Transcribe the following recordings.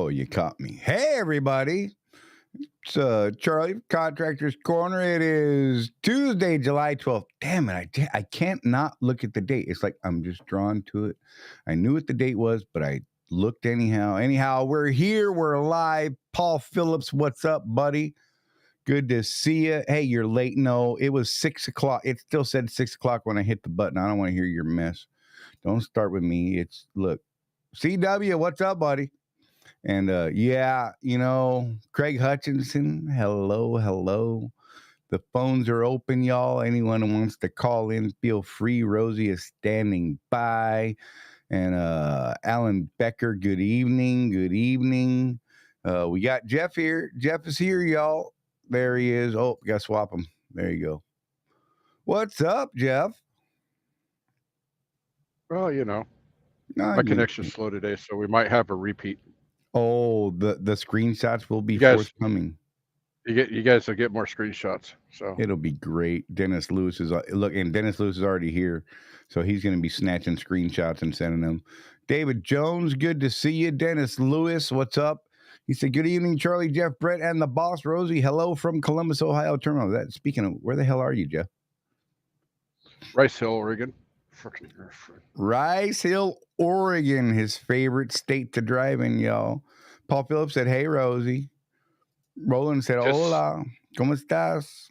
Oh, you caught me. Hey, everybody. It's Charlie, Contractor's Corner. It is Tuesday, July 12th. Damn it. I can't not look at the date. It's like I'm just drawn to it. I knew what the date was, but I looked anyhow. Anyhow, we're here. We're live. Paul Phillips, what's up, buddy? Good to see you. Hey, you're late. No, it was 6 o'clock. It still said 6 o'clock when I hit the button. I don't want to hear your mess. Don't start with me. Look, CW, what's up, buddy? And yeah, Craig Hutchinson, hello. The phones are open, y'all. Anyone who wants to call in, feel free. Rosie is standing by. And Alan Becker, good evening. We got Jeff here. Jeff is here, y'all. There he is. Oh, got to swap him. There you go. What's up, Jeff? Well, my connection's slow today, so we might have a repeat. Oh, the screenshots will be forthcoming. You guys will get more screenshots. So it'll be great. Dennis Lewis is already here, so he's going to be snatching screenshots and sending them. David Jones, good to see you. Dennis Lewis, what's up? He said, "Good evening, Charlie, Jeff, Brett, and the boss, Rosie. Hello from Columbus, Ohio terminal." Speaking of, where the hell are you, Jeff? Rice Hill, Oregon. Rice Hill, Oregon, his favorite state to drive in, y'all. Paul Phillips said, "Hey, Rosie." Roland said, "Hola, ¿cómo estás?"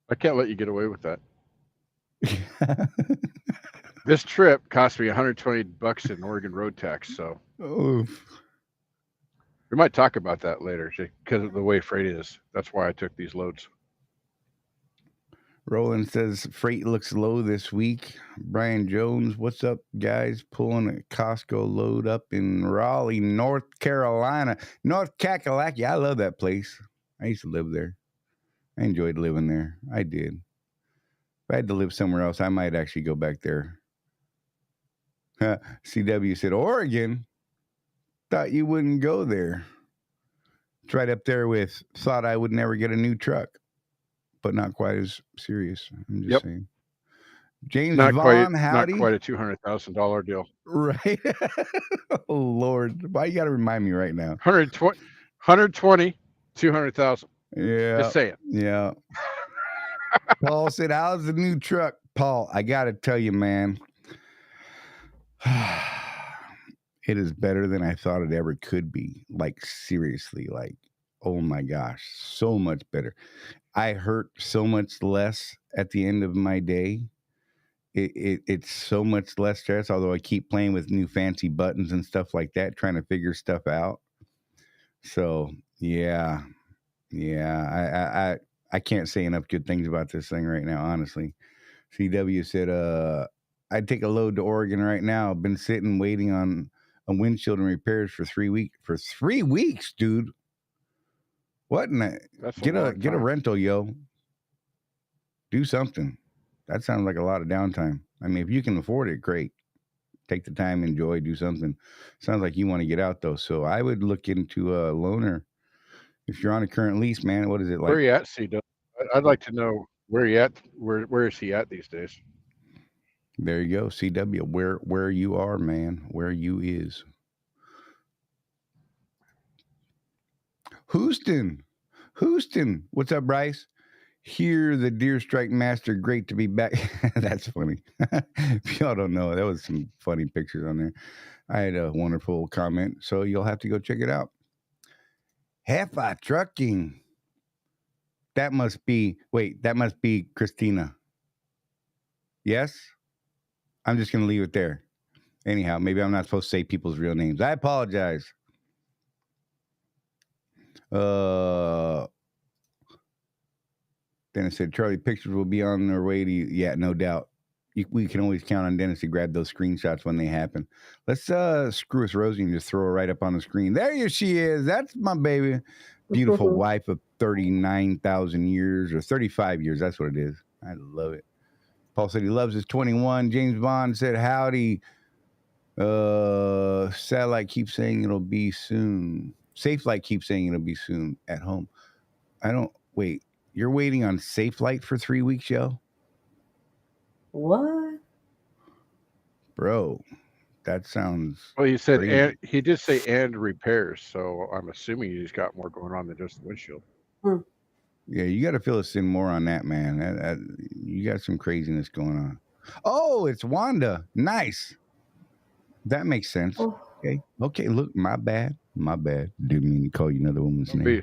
I can't let you get away with that. This trip cost me $120 in Oregon road tax, so oof. We might talk about that later because of the way freight is. That's why I took these loads. Roland says freight looks low this week. Brian Jones, what's up, guys? Pulling a Costco load up in Raleigh, North Carolina. North Kakalaki. I love that place. I used to live there. I enjoyed living there. I did. If I had to live somewhere else, I might actually go back there. CW said, Oregon? Thought you wouldn't go there. It's right up there with thought I would never get a new truck. But not quite as serious. I'm just saying. James Vaughn, howdy. Not quite a $200,000 deal. Right. Oh, Lord. Why you got to remind me right now? 120, 200,000. Yeah. Just saying. Yeah. Paul said, how's the new truck? Paul, I got to tell you, man. It is better than I thought it ever could be. Like, seriously. Like, oh, my gosh. So much better. I hurt so much less at the end of my day. It's so much less stress, although I keep playing with new fancy buttons and stuff like that, trying to figure stuff out. So, yeah. I can't say enough good things about this thing right now, honestly. CW said, I'd take a load to Oregon right now. I've been sitting waiting on a windshield and repairs for 3 weeks. For 3 weeks, dude. What in the, get a rental, yo. Do something. That sounds like a lot of downtime. I mean, if you can afford it, great. Take the time, enjoy, do something. Sounds like you want to get out, though. So I would look into a loaner. If you're on a current lease, man, what is it like? Where are you at, CW? I'd like to know where you at. Where is he at these days? There you go, CW. Where you are, man. Where you is. Houston. What's up, Bryce? Here, the Deer Strike Master. Great to be back. That's funny. If y'all don't know, that was some funny pictures on there. I had a wonderful comment, so you'll have to go check it out. HAVE Trucking. That must be Christina. Yes? I'm just going to leave it there. Anyhow, maybe I'm not supposed to say people's real names. I apologize. Dennis said, Charlie, pictures will be on their way to you. Yeah, no doubt. We can always count on Dennis to grab those screenshots when they happen. Let's screw us Rosie and just throw her right up on the screen. There she is. That's my baby. Beautiful wife of 39,000 years or 35 years. That's what it is. I love it. Paul said he loves his 21. James Bond said, howdy. Satellite keeps saying it'll be soon. SafeLight keeps saying it'll be soon at home. Wait. You're waiting on SafeLight for 3 weeks, yo? What? Bro, That sounds Well, he said, crazy. and he did say and repairs, so I'm assuming he's got more going on than just the windshield. Yeah, you got to fill us in more on that, man. You got some craziness going on. Oh, it's Wanda. Nice. That makes sense. Oh. Okay. Look, my bad. Didn't mean to call you another woman's name.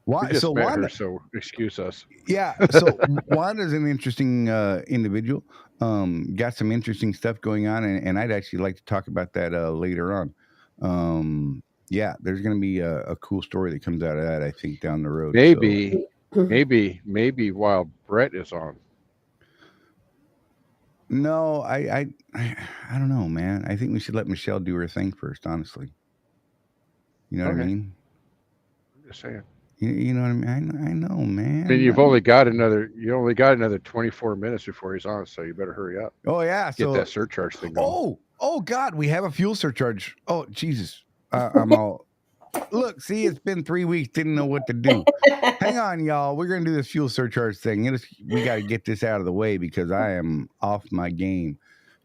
We just So met Wanda, her, so excuse us. yeah. So Wanda's an interesting individual. Got some interesting stuff going on, and I'd actually like to talk about that later on. Yeah, there's going to be a cool story that comes out of that, I think, down the road. Maybe while Brett is on. No, I don't know, man. I think we should let Michelle do her thing first, honestly. You know what I mean? I'm just saying. You know what I mean? I know, man. I mean, you only got another 24 minutes before he's on, so you better hurry up. Oh yeah, get that surcharge thing going. Oh God, we have a fuel surcharge. Oh Jesus, I'm all. Look, see, it's been 3 weeks. Didn't know what to do. Hang on, y'all. We're gonna do this fuel surcharge thing. We got to get this out of the way because I am off my game.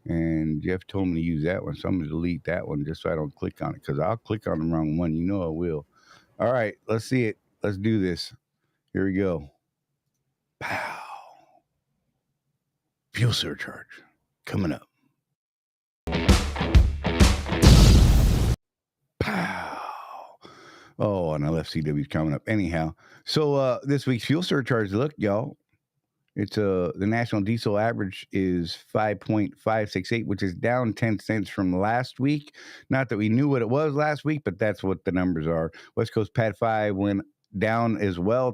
And Jeff told me to use that one, so I'm gonna delete that one just so I don't click on it because I'll click on the wrong one. You know I will. All right, let's see it. Let's do this. Here we go. Pow. Fuel surcharge coming up. Pow. Oh, and LFCW's coming up. Anyhow, so this week's fuel surcharge, look, y'all. It's the national diesel average is 5.568, which is down 10 cents from last week. Not that we knew what it was last week, but that's what the numbers are. West Coast Pad 5 went down as well,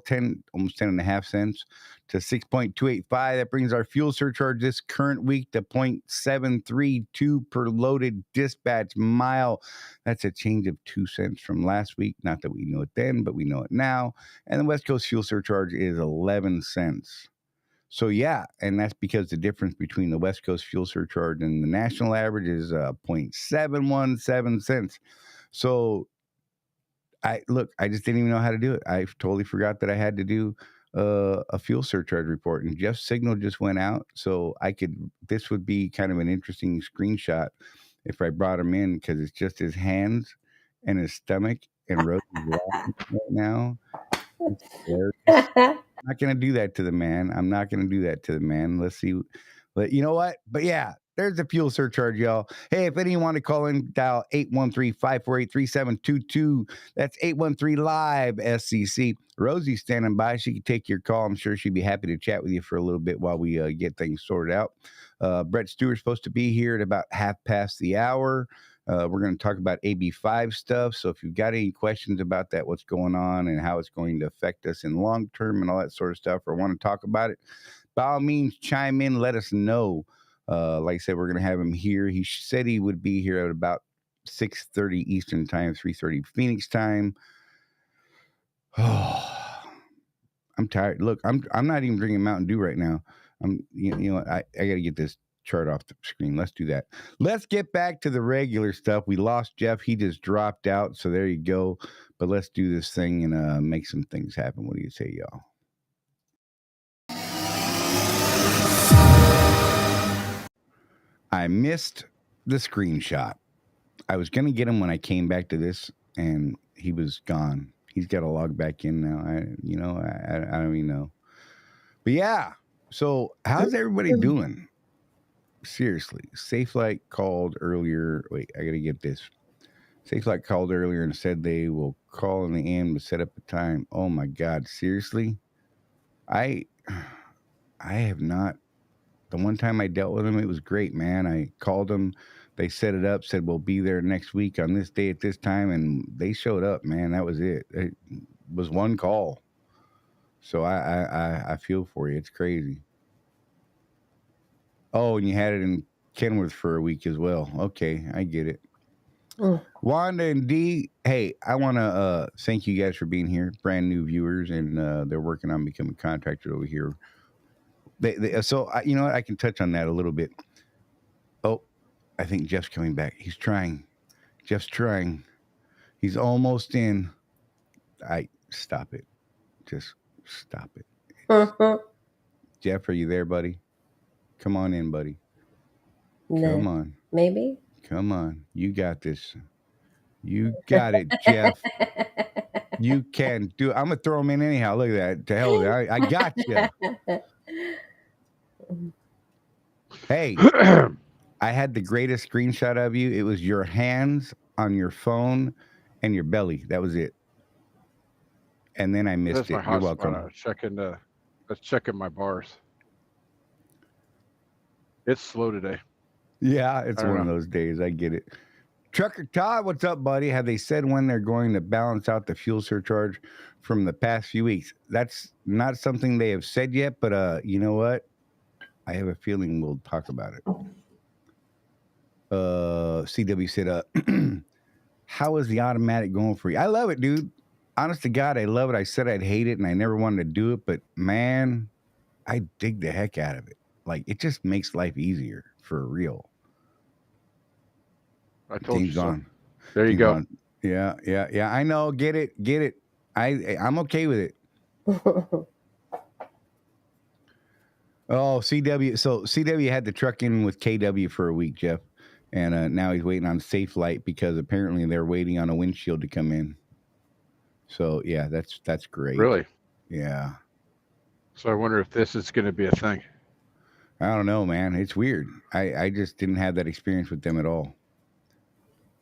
almost 10.5 cents to 6.285. That brings our fuel surcharge this current week to 0.732 per loaded dispatch mile. That's a change of 2 cents from last week. Not that we knew it then, but we know it now. And the West Coast fuel surcharge is 11 cents. So yeah, and that's because the difference between the West Coast fuel surcharge and the national average is 0.717 cents. So I just didn't even know how to do it. I totally forgot that I had to do a fuel surcharge report, and Jeff's signal just went out, so this would be kind of an interesting screenshot if I brought him in because it's just his hands and his stomach and Rosie's laughing right now. It's hilarious. I'm not going to do that to the man. Let's see. You know what? But yeah, there's the fuel surcharge, y'all. Hey, if anyone want to call in, dial 813-548-3722. That's 813-LIVE-SCC. Rosie's standing by. She can take your call. I'm sure she'd be happy to chat with you for a little bit while we get things sorted out. Brett Stewart's supposed to be here at about 1:30. We're going to talk about AB5 stuff. So if you've got any questions about that, what's going on and how it's going to affect us in long term and all that sort of stuff, or want to talk about it, by all means, chime in, let us know. Like I said, we're going to have him here. He said he would be here at about 6:30 Eastern time, 3:30 Phoenix time. Oh, I'm tired. Look, I'm not even drinking Mountain Dew right now. You know, I got to get this chart off the screen. Let's do that. Let's get back to the regular stuff. We lost Jeff. He just dropped out. So there you go. But let's do this thing and make some things happen. What do you say, y'all? I missed the screenshot. I was going to get him when I came back to this, and he was gone. He's got to log back in now. I don't even know. But yeah. So how's everybody doing? Seriously, SafeLight called earlier. Wait, I got to get this. SafeLight called earlier and said they will call in the end to set up a time. Oh my God, seriously? I have not. The one time I dealt with them, it was great, man. I called them. They set it up, said we'll be there next week on this day at this time, and they showed up, man. That was it. It was one call. So I feel for you. It's crazy. Oh, and you had it in Kenworth for a week as well. Okay, I get it. Wanda and Dee, hey, I want to thank you guys for being here. Brand new viewers, and they're working on becoming contractors over here. You know what? I can touch on that a little bit. Oh, I think Jeff's coming back. He's trying. Jeff's trying. He's almost in. Stop it. Just stop it. Jeff, are you there, buddy? Come on in, buddy. No. Come on. Maybe. Come on. You got this. You got it, Jeff. You can do it. I'm going to throw him in anyhow. Look at that. To hell with it. I got you. Hey, I had the greatest screenshot of you. It was your hands on your phone and your belly. That was it. And then I missed That's my it. You're hotspot. welcome. I was checking my bars. It's slow today. Yeah, it's I don't one of know. those days. I get it. Trucker Todd, what's up, buddy? Have they said when they're going to balance out the fuel surcharge from the past few weeks? That's not something they have said yet, but you know what? I have a feeling we'll talk about it. CW said, how is the automatic going for you? I love it, dude. Honest to God, I love it. I said I'd hate it and I never wanted to do it, but man, I dig the heck out of it. Like, it just makes life easier for real. I told you so. On. There you go. On. Yeah. I know. Get it. I'm okay with it. Oh, CW. So CW had the truck in with KW for a week, Jeff, and now he's waiting on Safe Light because apparently they're waiting on a windshield to come in. So yeah, that's great. Really? Yeah. So I wonder if this is going to be a thing. I don't know, man. It's weird. I just didn't have that experience with them at all.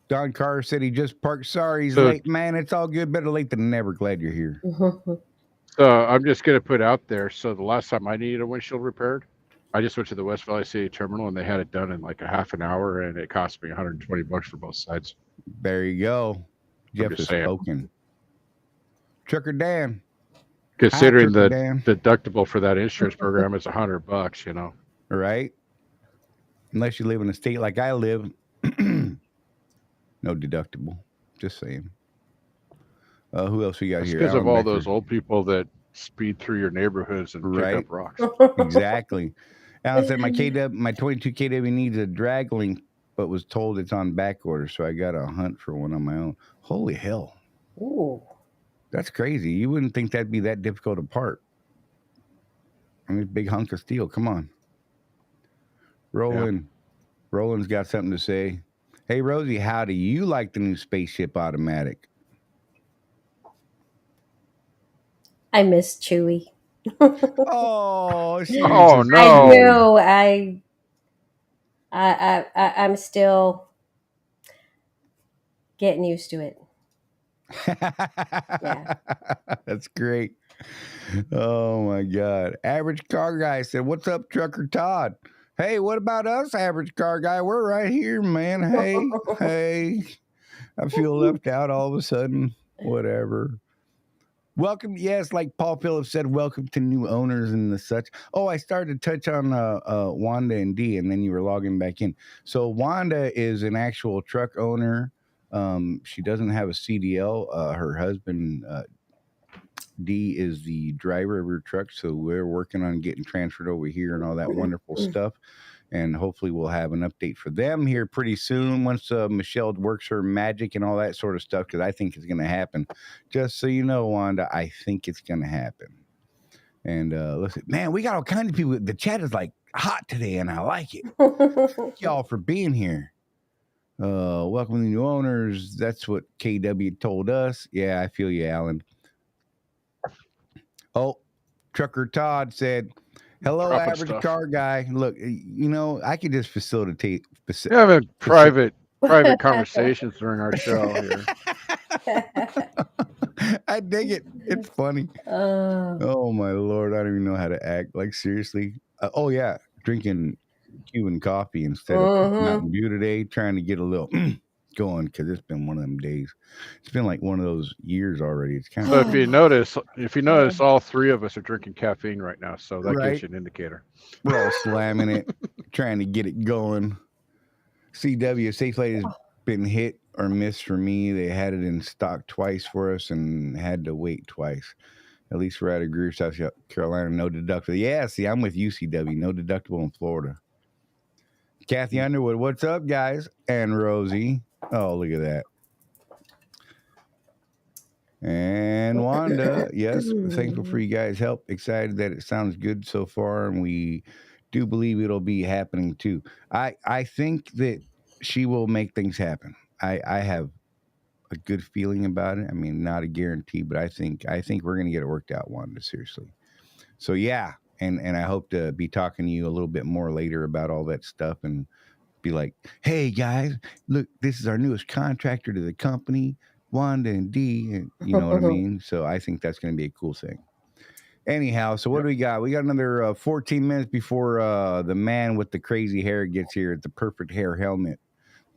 Don Carr said he just parked. Sorry, he's late. Man, it's all good. Better late than never. Glad you're here. So I'm just going to put out there. So the last time I needed a windshield repaired, I just went to the West Valley City Terminal and they had it done in like a half an hour, and it cost me $120 for both sides. There you go. Jeff is spoken. Trucker Dan. Considering the deductible for that insurance program is $100, you know. Right. Unless you live in a state like I live, no deductible. Just saying. Who else we got here? Because of all those old people that speed through your neighborhoods and pick up rocks. Exactly. Alan said my 22 KW needs a drag link, but was told it's on back order, so I got to hunt for one on my own. Holy hell. Ooh. That's crazy. You wouldn't think that'd be that difficult to part. I mean, big hunk of steel. Come on. Roland. Yeah. Roland's got something to say. Hey, Rosie, how do you like the new Spaceship Automatic? I miss Chewy. Oh, oh no! I know. I'm still getting used to it. Yeah. That's great. Oh my God. Average Car Guy said, "What's up, Trucker Todd? Hey, what about us, Average Car Guy? We're right here, man. Hey. I feel left out all of a sudden. Whatever. Welcome. Yes, like Paul Phillips said, welcome to new owners and the such. Oh, I started to touch on Wanda and D, and then you were logging back in. So Wanda is an actual truck owner. She doesn't have a CDL. Her husband, D, is the driver of her truck. So we're working on getting transferred over here and all that wonderful stuff. And hopefully we'll have an update for them here pretty soon once Michelle works her magic and all that sort of stuff, because I think it's going to happen. Just so you know, Wanda, I think it's going to happen. And listen, man, we got all kinds of people. The chat is like hot today, and I like it. Thank y'all for being here. Welcome to the new owners. That's what KW told us. Yeah, I feel you, Alan. Oh, Trucker Todd said, hello, Average Car Guy. Look, you know, I could just facilitate. Having private conversations during our show here. I dig it. It's funny. Oh my Lord, I don't even know how to act. Like seriously. Oh yeah, drinking Cuban coffee instead of Mountain Dew today. Trying to get a little going because it's been one of them days. It's been like one of those years already. It's kind of. So if you notice, all three of us are drinking caffeine right now, so that gives you an indicator. We're all slamming it, trying to get it going. CW Safe Light has been hit or missed for me. They had it in stock twice for us and had to wait twice. At least we're out of Greer, South Carolina. No deductible. Yeah, see, I'm with UCW. No deductible in Florida. Kathy Underwood, what's up, guys? And Rosie. Oh, look at that. And Wanda, yes, thankful for you guys' help. Excited that it sounds good so far, and we do believe it'll be happening too. I think that she will make things happen. I have a good feeling about it. I mean, not a guarantee, but I think we're gonna get it worked out, Wanda. Seriously. So yeah, and I hope to be talking to you a little bit more later about all that stuff and be like, hey guys, look, this is our newest contractor to the company, Wanda and D, and you know what I mean. So I think that's gonna be a cool thing. Anyhow, so what do we got? We got another 14 minutes before the man with the crazy hair gets here. The perfect hair helmet.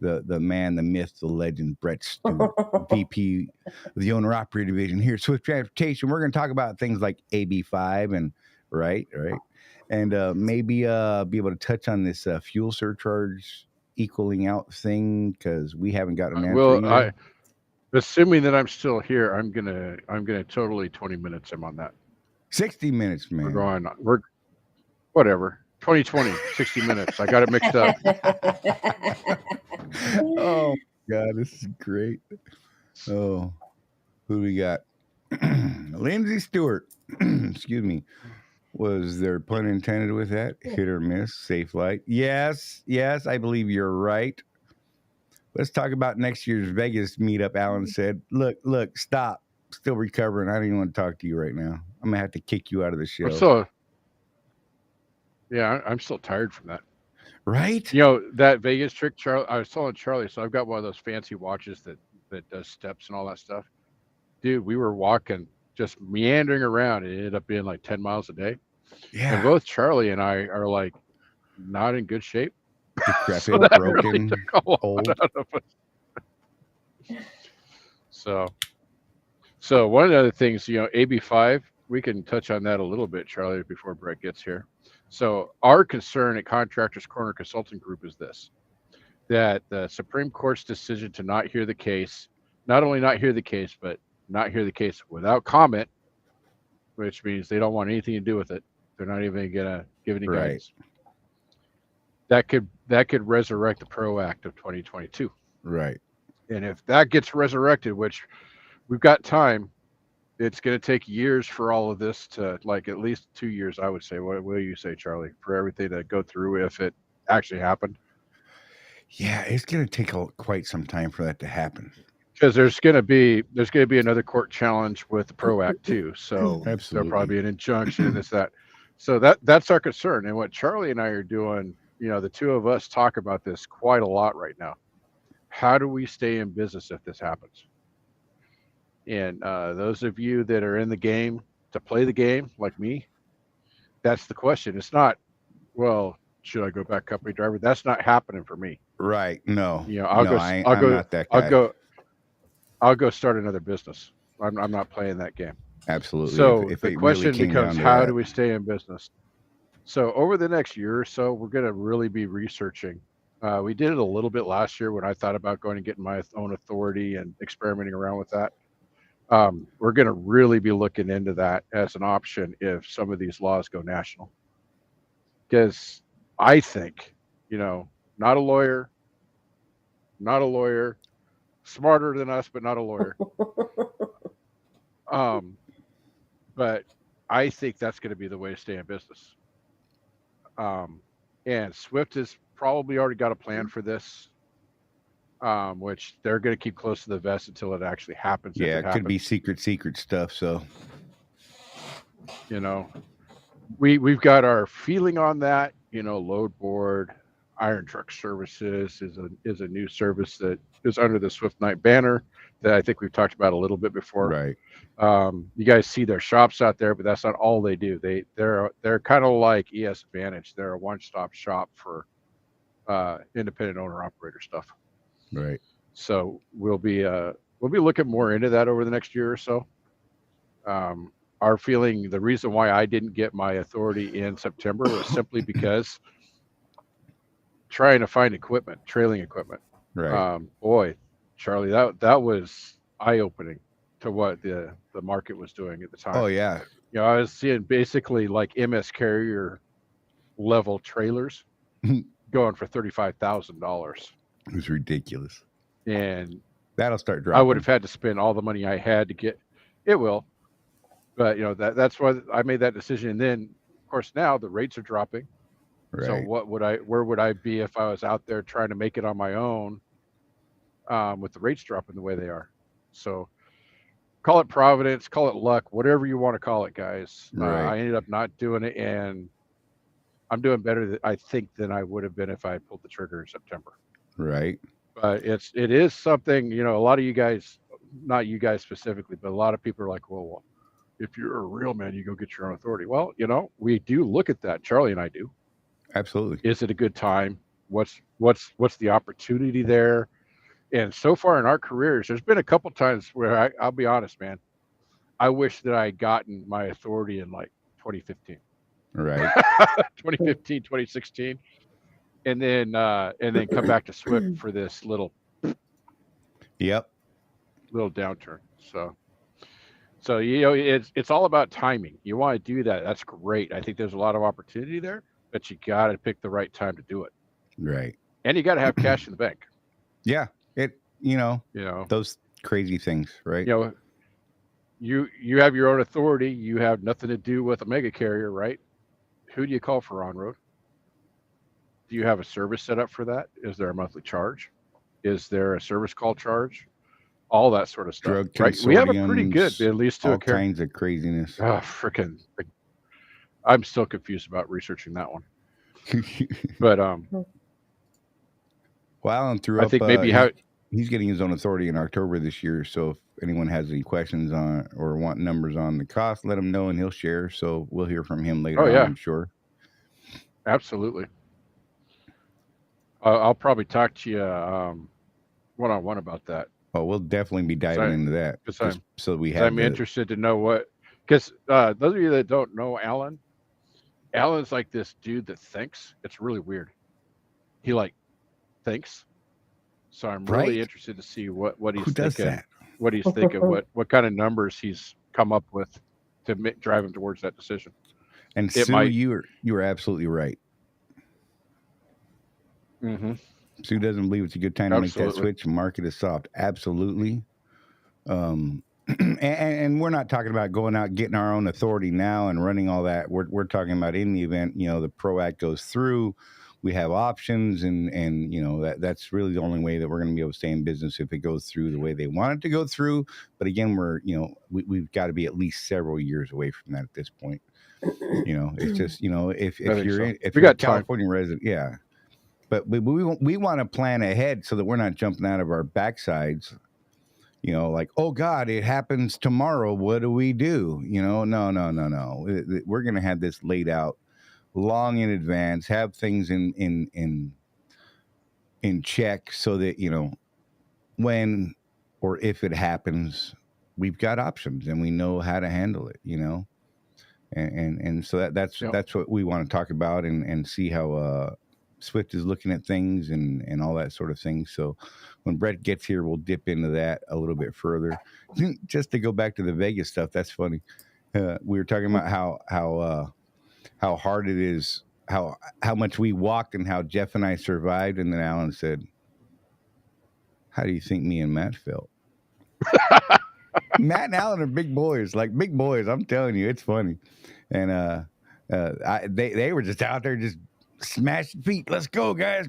The man, the myth, the legend, Brett Stewart, VP of the owner operator division here at Swift Transportation. We're going to talk about things like AB5 and right, and maybe be able to touch on this fuel surcharge equaling out thing because we haven't got an answer either. Assuming that I'm still here, I'm gonna totally 20 minutes. I'm on that. 60 minutes, man. We're whatever. 2020, 60 minutes. I got it mixed up. Oh God, this is great. Oh, who do we got? Lindsay Stewart. Excuse me. Was there pun intended with that? Hit or miss? Safe light? Yes, I believe you're right. Let's talk about next year's Vegas meetup. Alan said, look, stop. Still recovering. I don't even want to talk to you right now. I'm going to have to kick you out of the show. I'm still tired from that. Right? You know, that Vegas trick, Charlie, I was telling Charlie, so I've got one of those fancy watches that does steps and all that stuff. Dude, we were walking, just meandering around. It ended up being like 10 miles a day. Yeah. And both Charlie and I are like not in good shape. Decrepit, so that broken, really took a lot old. Out of us. So one of the other things, you know, AB5, we can touch on that a little bit, Charlie, before Brett gets here. So our concern at Contractors Corner Consulting Group is this, that the Supreme Court's decision to not hear the case, not only not hear the case, but not hear the case without comment, which means they don't want anything to do with it. They're not even going to give any guidance. That could resurrect the PRO Act of 2022. Right. And if that gets resurrected, which we've got time, it's going to take years for all of this to, like, at least 2 years, I would say. What will you say, Charlie, for everything to go through if it actually happened? Yeah, it's going to take quite some time for that to happen. Because there's going to be another court challenge with the PRO Act too. So Absolutely. There'll probably be an injunction and this, that. So that's our concern. And what Charlie and I are doing, you know, the two of us talk about this quite a lot right now. How do we stay in business if this happens? And those of you that are in the game to play the game, like me, that's the question. It's not, well, should I go back company driver? That's not happening for me. Right. No. You know, I'm not that guy. I'll go start another business. I'm not playing that game. Absolutely. So if the it question really becomes, how do we stay in business? So over the next year or so, we're going to really be researching. We did it a little bit last year when I thought about going and getting my own authority and experimenting around with that. We're going to really be looking into that as an option if some of these laws go national. Because I think, you know, not a lawyer, smarter than us, but not a lawyer. But I think that's going to be the way to stay in business. And Swift has probably already got a plan for this, which they're going to keep close to the vest until it actually happens. Yeah, it could be secret stuff. So, you know, we've got our feeling on that. You know, Load Board, Iron Truck Services is a new service that is under the Swift Night banner that I think we've talked about a little bit before. Right. You guys see their shops out there, but that's not all they do. They're kind of like ES Advantage. They're a one-stop shop for independent owner operator stuff. Right. So we'll be looking more into that over the next year or so. Our feeling, the reason why I didn't get my authority in September was simply because trying to find trailing equipment. Right. Boy, Charlie, that was eye-opening to what the market was doing at the time. Oh yeah. You know, I was seeing basically like MS Carrier level trailers going for $35,000. It was ridiculous. And that'll start dropping. I would have had to spend all the money I had to get it. Will. But you know, that's why I made that decision. And then of course now the rates are dropping. So Right. where would I be if I was out there trying to make it on my own, with the rates dropping the way they are? So call it providence, call it luck, whatever you want to call it, guys. Right. I ended up not doing it, and I'm doing better, I think, than I would have been if I had pulled the trigger in September. Right. But it is something, a lot of you guys, not you guys specifically, but a lot of people are like, well, if you're a real man, you go get your own authority. Well, we do look at that. Charlie and I do. Absolutely. Is it a good time? What's the opportunity there? And so far in our careers, there's been a couple times where I'll be honest, man, I wish that I had gotten my authority in like 2015, Right. 2015, 2016, and then come back to Swift for this little Yep. downturn. So it's all about timing. You want to do that, that's great. I think there's a lot of opportunity there, but you got to pick the right time to do it, Right. and you got to have cash in the bank. Yeah. Those crazy things, right? You have your own authority. You have nothing to do with a mega carrier, right? Who do you call for on road? Do you have a service set up for that? Is there a monthly charge? Is there a service call charge? All that sort of stuff, Drug right? We have a pretty good, consortiums, at least to all a carrier. kinds of craziness. Freaking! I'm still confused about researching that one. But Well, Alan threw I up. think maybe how he's getting his own authority in October this year. So if anyone has any questions on or want numbers on the cost, let him know and he'll share. So we'll hear from him later on, I'm sure. Absolutely. I'll probably talk to you one-on-one about that. Oh, we'll definitely be diving into that. So we have. I'm interested to know what, because those of you that don't know Alan's like this dude that thinks. It's really weird. He thinks. So I'm really interested to see what he's thinking. That? What he's thinking. what kind of numbers he's come up with to drive him towards that decision. And Sue, you were absolutely right. Mm-hmm. Sue doesn't believe it's a good time to make that switch. Market is soft. Absolutely. And we're not talking about going out getting our own authority now and running all that. We're talking about in the event the PRO Act goes through, we have options, and that's really the only way that we're going to be able to stay in business if it goes through the way they want it to go through. But again, we've got to be at least several years away from that at this point. It's just if you're a California resident, yeah. But we want to plan ahead so that we're not jumping out of our backsides. Like, oh God, it happens tomorrow. What do we do? No. We're going to have this laid out long in advance, have things in check so that, when or if it happens, we've got options and we know how to handle it, and so that's what we want to talk about and see how, Swift is looking at things and all that sort of thing. So when Brett gets here, we'll dip into that a little bit further. Just to go back to the Vegas stuff, that's funny. We were talking about how hard it is, how much we walked and how Jeff and I survived. And then Alan said, how do you think me and Matt felt? Matt and Alan are big boys, I'm telling you, it's funny. And they were just out there just smashing feet. Let's go, guys.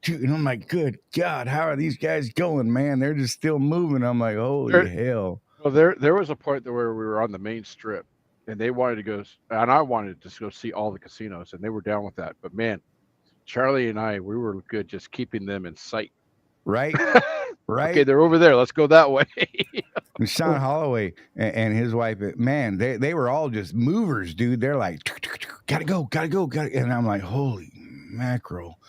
And I'm like, good God, how are these guys going, man? They're just still moving. I'm like, holy hell. Well, there was a point where we were on the main strip and they wanted to go, and I wanted to go see all the casinos, and they were down with that. But man, Charlie and I, we were good just keeping them in sight. Right. Right. Okay, they're over there. Let's go that way. And Sean Holloway and his wife, man, they were all just movers, dude. They're like, gotta go. And I'm like, holy mackerel.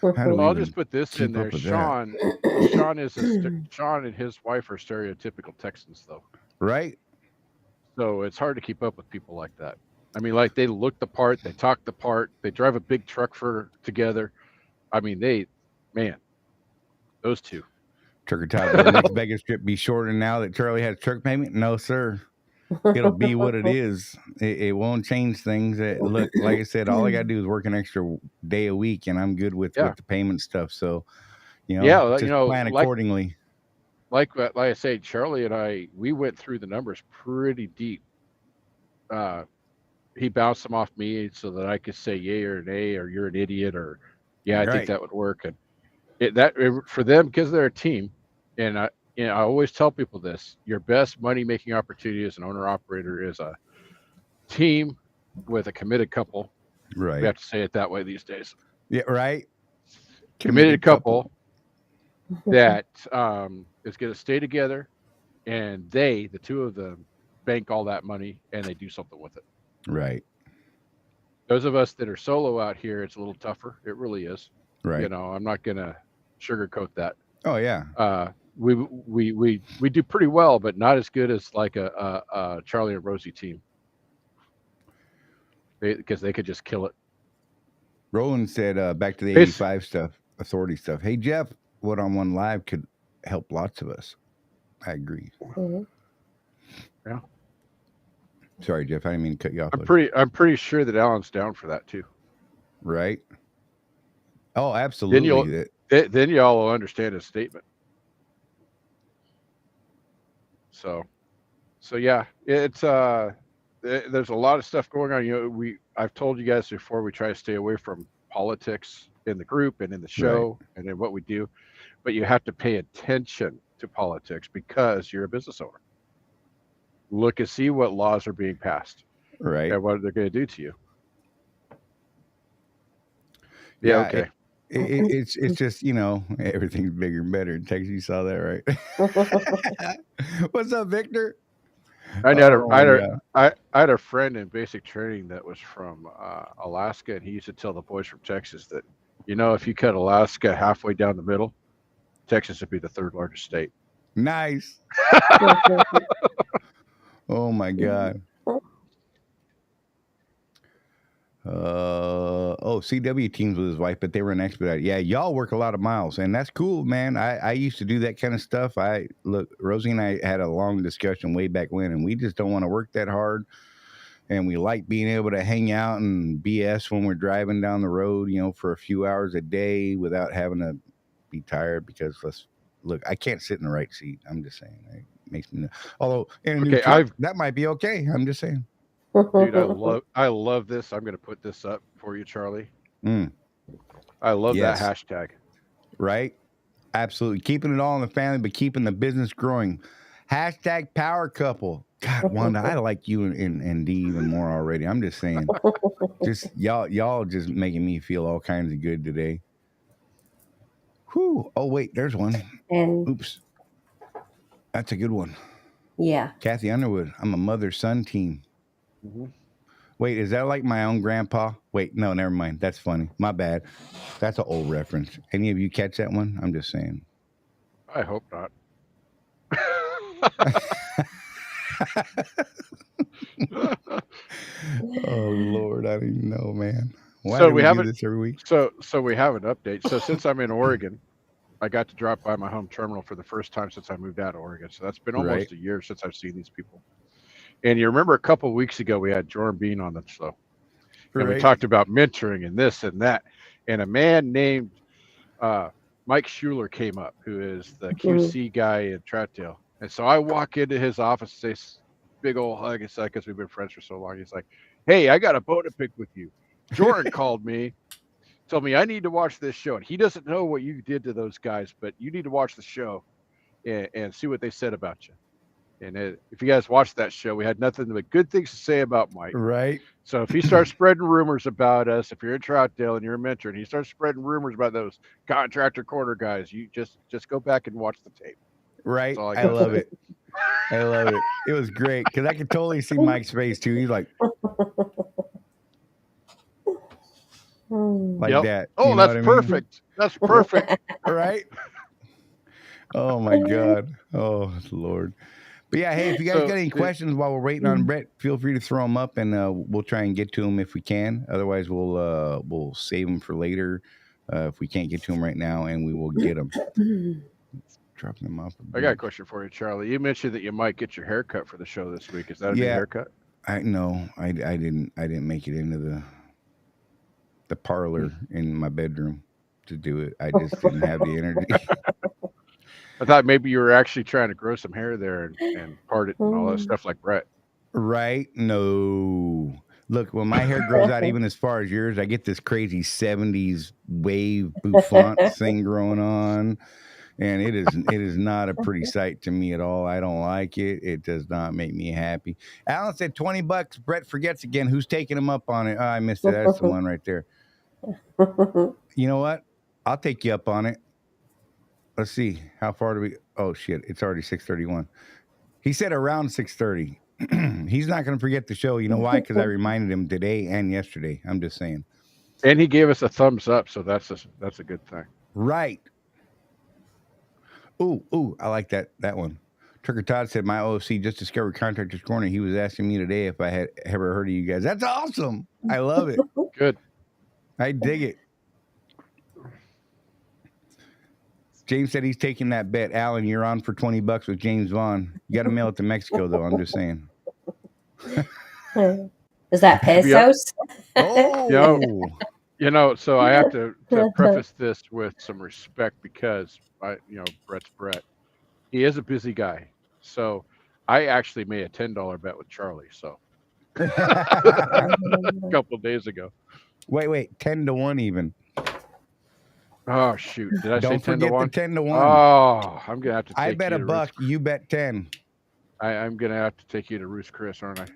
Well, I'll just put this in there. Sean and his wife are stereotypical Texans, though. Right. So it's hard to keep up with people like that. I mean, they look the part, they talk the part, they drive a big truck together. I mean, those two. Trucker Todd, will the next Vegas trip be shorter now that Charlie has truck payment? No, sir. It'll be what it is. It won't change things. Look, like I said, all I got to do is work an extra day a week, and I'm good with the payment stuff. So, just plan accordingly. Like I say, Charlie and I, we went through the numbers pretty deep. he bounced them off me so that I could say yay or nay or you're an idiot or yeah, I think Right. that would work. And for them, because they're a team, and I always tell people this: your best money making opportunity as an owner operator is a team with a committed couple. We Right. have to say it that way these days. Yeah. Right. Committed couple that is going to stay together, and the two of them, bank all that money and they do something with it. Right. Those of us that are solo out here, it's a little tougher. It really is. Right. You know, I'm not going to sugarcoat that. Oh yeah. We do pretty well, but not as good as like a Charlie and Rosie team, because they could just kill it. Roland said, back to the 85 stuff, authority stuff. Hey Jeff, one-on-one live could help lots of us. I agree. Mhm. Yeah. Sorry, Jeff. I didn't mean to cut you off. I'm pretty sure that Alan's down for that too. Right. Oh, absolutely. Then y'all will understand his statement. So yeah, it's there's a lot of stuff going on. You know, I've told you guys before, we try to stay away from politics in the group and in the show and in what we do, but you have to pay attention to politics because you're a business owner. Look and see what laws are being passed, right, and what they're going to do to you. Yeah, okay. It's just, you know, everything's bigger and better in Texas. You saw that, right? What's up, Victor? I had a friend in basic training that was from Alaska, and he used to tell the boys from Texas that, you know, if you cut Alaska halfway down the middle, Texas would be the third largest state. Nice. Oh my God. CW teams with his wife, but they were an expedite. Yeah, y'all work a lot of miles, and that's cool, man. I used to do that kind of stuff. Rosie and I had a long discussion way back when, and we just don't want to work that hard. And we like being able to hang out and BS when we're driving down the road, you know, for a few hours a day without having to be tired. Because look, I can't sit in the right seat. I'm just saying, it makes me. Although in a new truck, that might be okay. I'm just saying. Dude, I love this. I'm going to put this up for you, Charlie. I love that hashtag. Right? Absolutely. Keeping it all in the family, but keeping the business growing. Hashtag power couple. God, Wanda, I like you and Dee even more already. I'm just saying. Just y'all just making me feel all kinds of good today. Whew. Oh, wait, there's one. And oops. That's a good one. Yeah. Kathy Underwood. I'm a mother-son team. Mm-hmm. Wait, is that like my own grandpa? Wait, no, never mind. That's funny. My bad. That's an old reference. Any of you catch that one? I'm just saying. I hope not. Oh Lord, I don't even know, man. Why so do we do this every week? So we have an update. So since I'm in Oregon, I got to drop by my home terminal for the first time since I moved out of Oregon. So that's been almost a year since I've seen these people. And you remember a couple of weeks ago we had Jordan Bean on the show, and we talked about mentoring and this and that. And a man named Mike Schuler came up, who is the QC guy in Troutdale. And so I walk into his office, say big old hug, and because we've been friends for so long. He's like, "Hey, I got a bone to pick with you." Jordan called me, told me I need to watch this show, and he doesn't know what you did to those guys, but you need to watch the show and see what they said about you. And if you guys watched that show, we had nothing but good things to say about Mike. Right. So if he starts spreading rumors about us, if you're in Troutdale and you're a mentor, and he starts spreading rumors about those contractor corner guys, you just go back and watch the tape. Right. I love it. I love it. It was great because I could totally see Mike's face too. He's like that. Oh, that's perfect. That's perfect. Right. Oh my God. Oh Lord. But yeah, hey, if you guys got any questions while we're waiting on Brett, feel free to throw them up, and we'll try and get to them if we can. Otherwise, we'll save them for later if we can't get to them right now, and we will get them. Dropping them off. I got a question for you, Charlie. You mentioned that you might get your haircut for the show this week. Is that a new haircut? I didn't make it into the parlor in my bedroom to do it. I just didn't have the energy. I thought maybe you were actually trying to grow some hair there and part it and all that stuff like Brett. Right? No. Look, when my hair grows out even as far as yours, I get this crazy 70s wave bouffant thing growing on. And it is not a pretty sight to me at all. I don't like it. It does not make me happy. Alan said $20. Brett forgets again. Who's taking him up on it? Oh, I missed it. That's the one right there. You know what? I'll take you up on it. Let's see. How far do we? Oh shit! It's already 6:31. He said around 6:30. He's not going to forget the show. You know why? Because I reminded him today and yesterday. I'm just saying. And he gave us a thumbs up, so that's a good thing. Right. Ooh, I like that one. Trucker Todd said my OC just discovered Contractor's Corner. He was asking me today if I had ever heard of you guys. That's awesome. I love it. Good. I dig it. James said he's taking that bet. Alan, you're on for $20 with James Vaughn. You got to mail it to Mexico, though. I'm just saying. Is that pesos? Oh, so I have to preface this with some respect because Brett's Brett. He is a busy guy, so I actually made a $10 bet with Charlie. So a couple of days ago. Wait, 10-1 even. Oh shoot! Did I Don't say 10 forget to 1? the 10-1. Oh, I'm gonna have to. I bet you a buck. You bet 10. I'm gonna have to take you to Ruth's Chris, aren't I?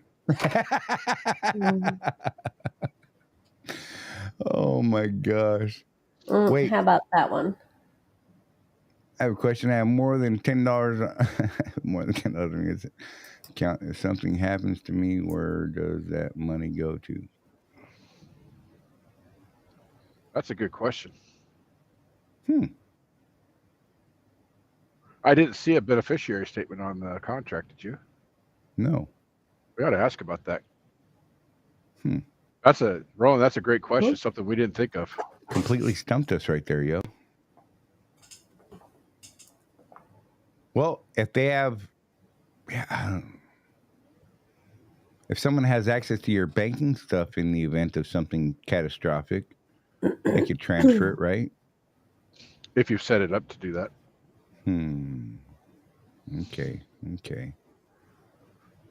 Oh my gosh! Wait, how about that one? I have a question. I have more than $10. More than $10 account. If something happens to me, where does that money go to? That's a good question. I didn't see a beneficiary statement on the contract. Did you? No. We ought to ask about that. Roland. That's a great question. Something we didn't think of. Completely stumped us right there, yo. Well, if they have, if someone has access to your banking stuff in the event of something catastrophic, they could transfer it, right? If you've set it up to do that. Okay.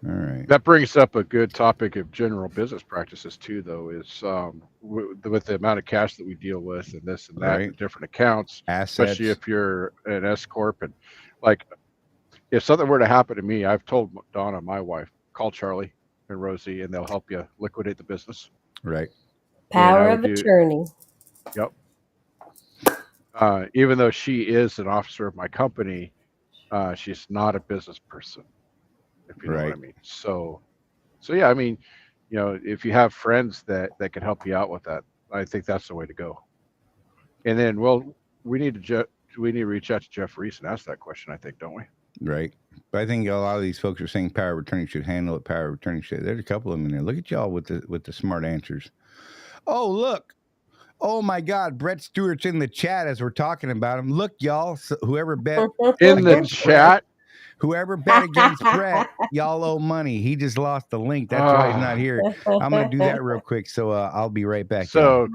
All right. That brings up a good topic of general business practices too, though, is with the amount of cash that we deal with and this and that, Right. and different accounts, Assets. especially if you're an S corp, and like if something were to happen to me, I've told Donna, my wife, call Charlie and Rosie, and they'll help you liquidate the business. Right. Power of attorney. Yep. Even though she is an officer of my company, she's not a business person. If you know what I mean. So yeah, I mean, if you have friends that can help you out with that, I think that's the way to go. And then, we need to reach out to Jeff Reese and ask that question, I think, don't we? Right. But I think a lot of these folks are saying power of attorney should handle it. Power of attorney should. There's a couple of them in there. Look at y'all with the smart answers. Oh, look. Oh my God, Brett Stewart's in the chat as we're talking about him. Look, y'all. So whoever bet in the chat. Whoever bet against Brett, y'all owe money. He just lost the link. That's why he's not here. I'm going to do that real quick. So I'll be right back. So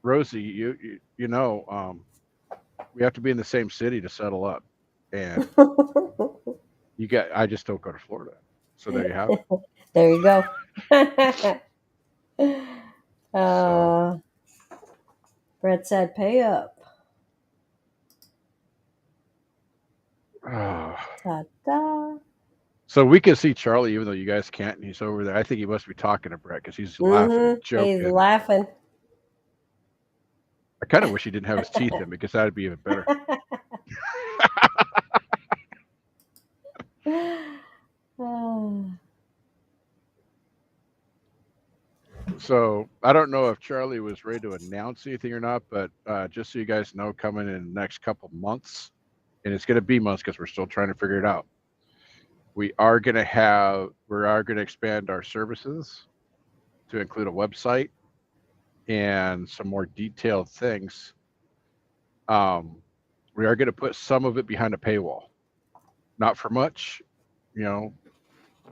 Rosie, we have to be in the same city to settle up. And I just don't go to Florida. So there you have it. There you go. Brett said pay up. Ta-da. So we can see Charlie, even though you guys can't, and he's over there. I think he must be talking to Brett because he's laughing, joking. He's laughing. I kind of wish he didn't have his teeth in because that'd be even better. So I don't know if Charlie was ready to announce anything or not, but just so you guys know, coming in the next couple months, and it's going to be months because we're still trying to figure it out. We are going to expand our services to include a website and some more detailed things. We are going to put some of it behind a paywall, not for much,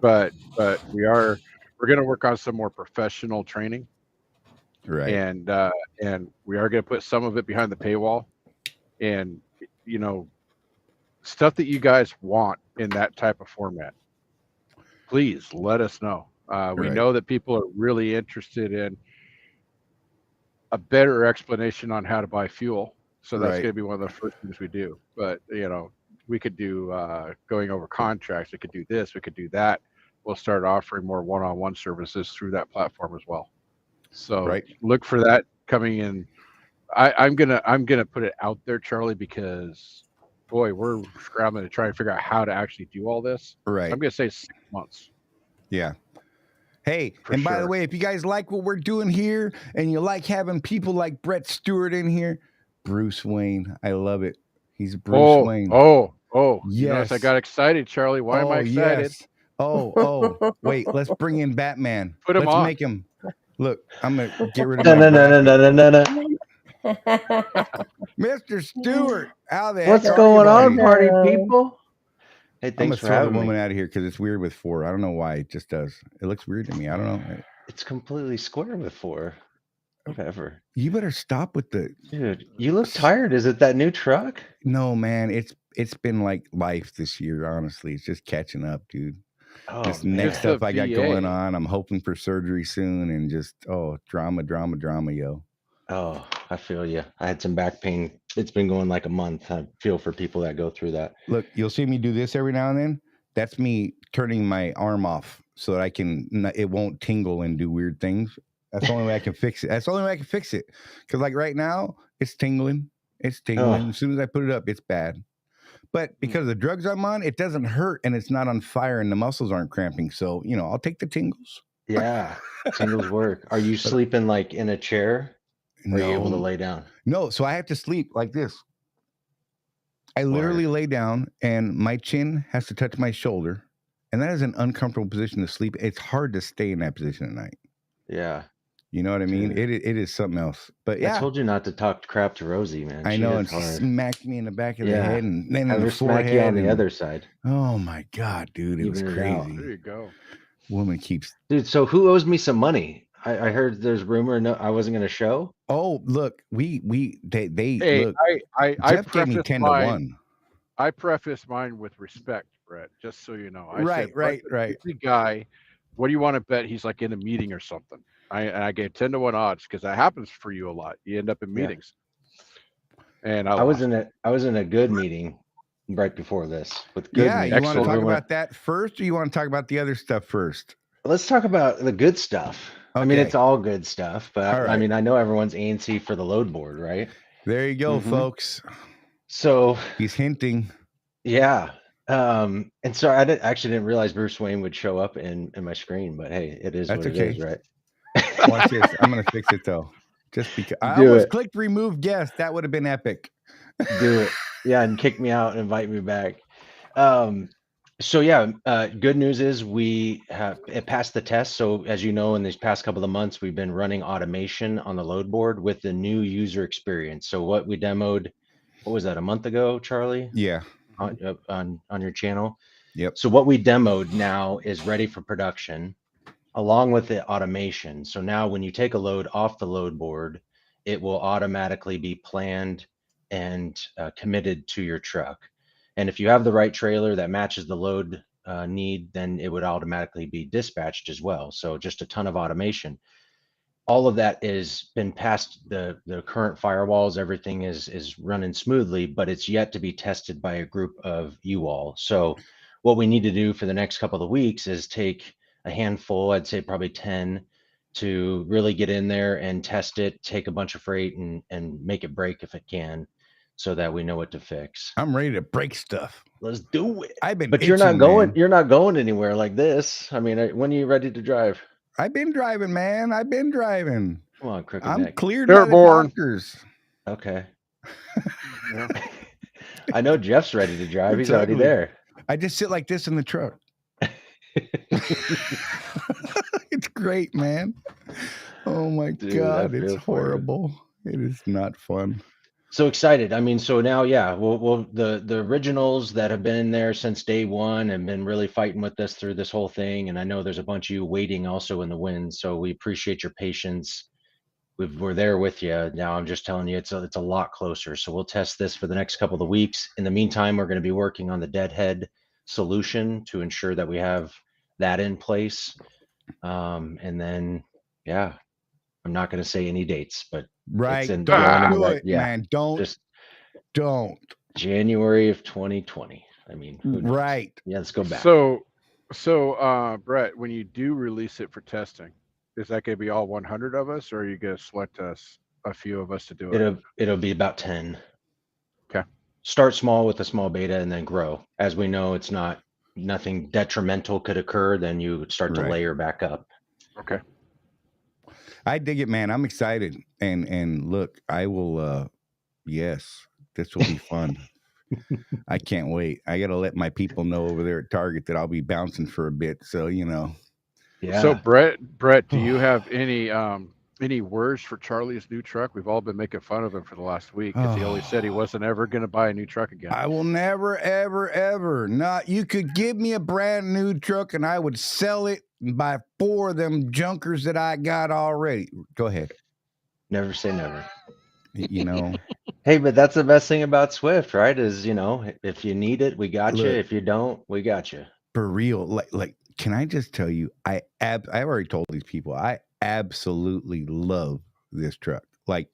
but we're going to work on some more professional training, right? And we are going to put some of it behind the paywall, and stuff that you guys want in that type of format. Please let us know. We Right. know that people are really interested in a better explanation on how to buy fuel. So that's Right. going to be one of the first things we do. But, we could do going over contracts. We could do this. We could do that. We'll start offering more one-on-one services through that platform as well. So Right. look for that coming in. I'm gonna put it out there, Charlie, because boy, we're scrambling to try and figure out how to actually do all this. So Right. I'm gonna say 6 months Yeah. Hey, for and by the sure. way, if you guys like what we're doing here and you like having people like Brett Stewart in here, Bruce Wayne, I love it. He's Bruce Wayne. You notice I Yes. got excited, Charlie. Why am I Oh, excited? yes. Oh. Wait, let's bring in Batman. Put him Let's on. make him. Look, I'm going to get rid of No, my no, no, no, bracket. no, no, no. Mr. Stewart, how the What's heck are you, going on, buddy? party people? Hey, I'm going thanks to for throw the having woman me. out of here because it's weird with 4. I don't know why. It just does. It looks weird to me. I don't know. It's completely square with 4. Whatever. You better stop with the... Dude, you look tired. Is it that new truck? No, man. It's been like life this year, honestly. It's just catching up, dude. Oh, This man. next Just stuff the I got going VA. on, I'm hoping for surgery soon and just, drama, yo. Oh, I feel you. I had some back pain. It's been going like a month. I feel for people that go through that. Look, you'll see me do this every now and then. That's me turning my arm off so that it won't tingle and do weird things. That's the only way I can fix it. That's the only way I can fix it. Because like right now, it's tingling. It's tingling. Oh. As soon as I put it up, it's bad. But because of the drugs I'm on, it doesn't hurt and it's not on fire and the muscles aren't cramping. So, I'll take the tingles. Yeah, tingles work. Are you sleeping like in a chair? Or are you able to No, lay down? no. So I have to sleep like this. I literally lay down and my chin has to touch my shoulder. And that is an uncomfortable position to sleep. It's hard to stay in that position at night. Yeah. You know what I mean? Dude. It is something else. But yeah. I told you not to talk crap to Rosie, man. I She know, hits and hard. smacked me in the back of the Yeah. head and then in Have the her forehead. smack you on the other side. Oh my God, dude. It was Even it out. crazy. There you go. Woman keeps... Dude, so who owes me some money? I heard there's rumor I wasn't going to show. Oh, look, they Hey, look. I Jeff gave me prefaced 10 mine. to 1. I preface mine with respect, Brett, just so you know. I Right, said, Brett's a busy guy. What do you want to bet he's like in a meeting or something? I gave 10 to 1 odds because that happens for you a lot. You end up in meetings. And I was in a good meeting right before this with good Yeah, meetings. you want to talk about that first or you want to talk about the other stuff first? Let's talk about the good stuff. Okay. I mean, it's all good stuff, but All right. I mean, I know everyone's antsy for the load board, right? There you go, folks. So he's hinting. Yeah. And so I didn't realize Bruce Wayne would show up in my screen, but hey, it is what it is, right? Watch this. I'm gonna fix it though. Just because I almost clicked remove guest. That would have been epic. Do it. Yeah, and kick me out and invite me back. So yeah, good news is it passed the test. So as you know, in these past couple of months, we've been running automation on the load board with the new user experience. So what we demoed, what was that, a month ago, Charlie? Yeah. On your channel. Yep. So what we demoed now is ready for production along with the automation. So now when you take a load off the load board, it will automatically be planned and committed to your truck. And if you have the right trailer that matches the load need, then it would automatically be dispatched as well. So just a ton of automation. All of that is been past the current firewalls. Everything is running smoothly, but it's yet to be tested by a group of you all. So what we need to do for the next couple of weeks is take a handful, I'd say probably 10, to really get in there and test it, take a bunch of freight and make it break if it can, so that we know what to fix. I'm ready to break stuff. Let's do it. I've been But itching, you're not going, man. you're not going anywhere like this. I mean, when are you ready to drive? I've been driving, man. I've been driving. Come on, crooked I'm neck. cleared by the doctors. Okay. I know Jeff's ready to drive. He's already there. I just sit like this in the truck. It's great, man. Oh my God, it's horrible. It is not fun. So excited. I mean, so now, yeah, we'll the originals that have been there since day one and been really fighting with us through this whole thing. And I know there's a bunch of you waiting also in the wings. So we appreciate your patience. We're there with you. Now I'm just telling you, it's a lot closer. So we'll test this for the next couple of weeks. In the meantime, we're going to be working on the deadhead solution to ensure that we have that in place. And then, yeah, I'm not going to say any dates, but Right. it's Don't going in do the right, it, yeah, man. Don't. just January of 2020. I mean, who knows? Right. Yeah, let's go back. So, Brett, when you do release it for testing, is that going to be all 100 of us, or are you going to select us, a few of us, to do it? It'll be about 10. Okay. Start small with a small beta and then grow. As we know, it's nothing detrimental could occur. Then you would start to Right. layer back up. Okay. I dig it, man. I'm excited. And look, I will yes, this will be fun. I can't wait. I gotta let my people know over there at Target that I'll be bouncing for a bit. So, you know. Yeah. So Brett, do you have any words for Charlie's new truck? We've all been making fun of him for the last week because he always said he wasn't ever going to buy a new truck again. I will never, ever, ever not. You could give me a brand new truck and I would sell it and buy 4 of them junkers that I got already. Go ahead. Never say never. You know. Hey, but that's the best thing about Swift, right? Is, you know, if you need it, we got you. If you don't, we got you. For real. Like, can I just tell you, I already told these people, I absolutely love this truck. Like,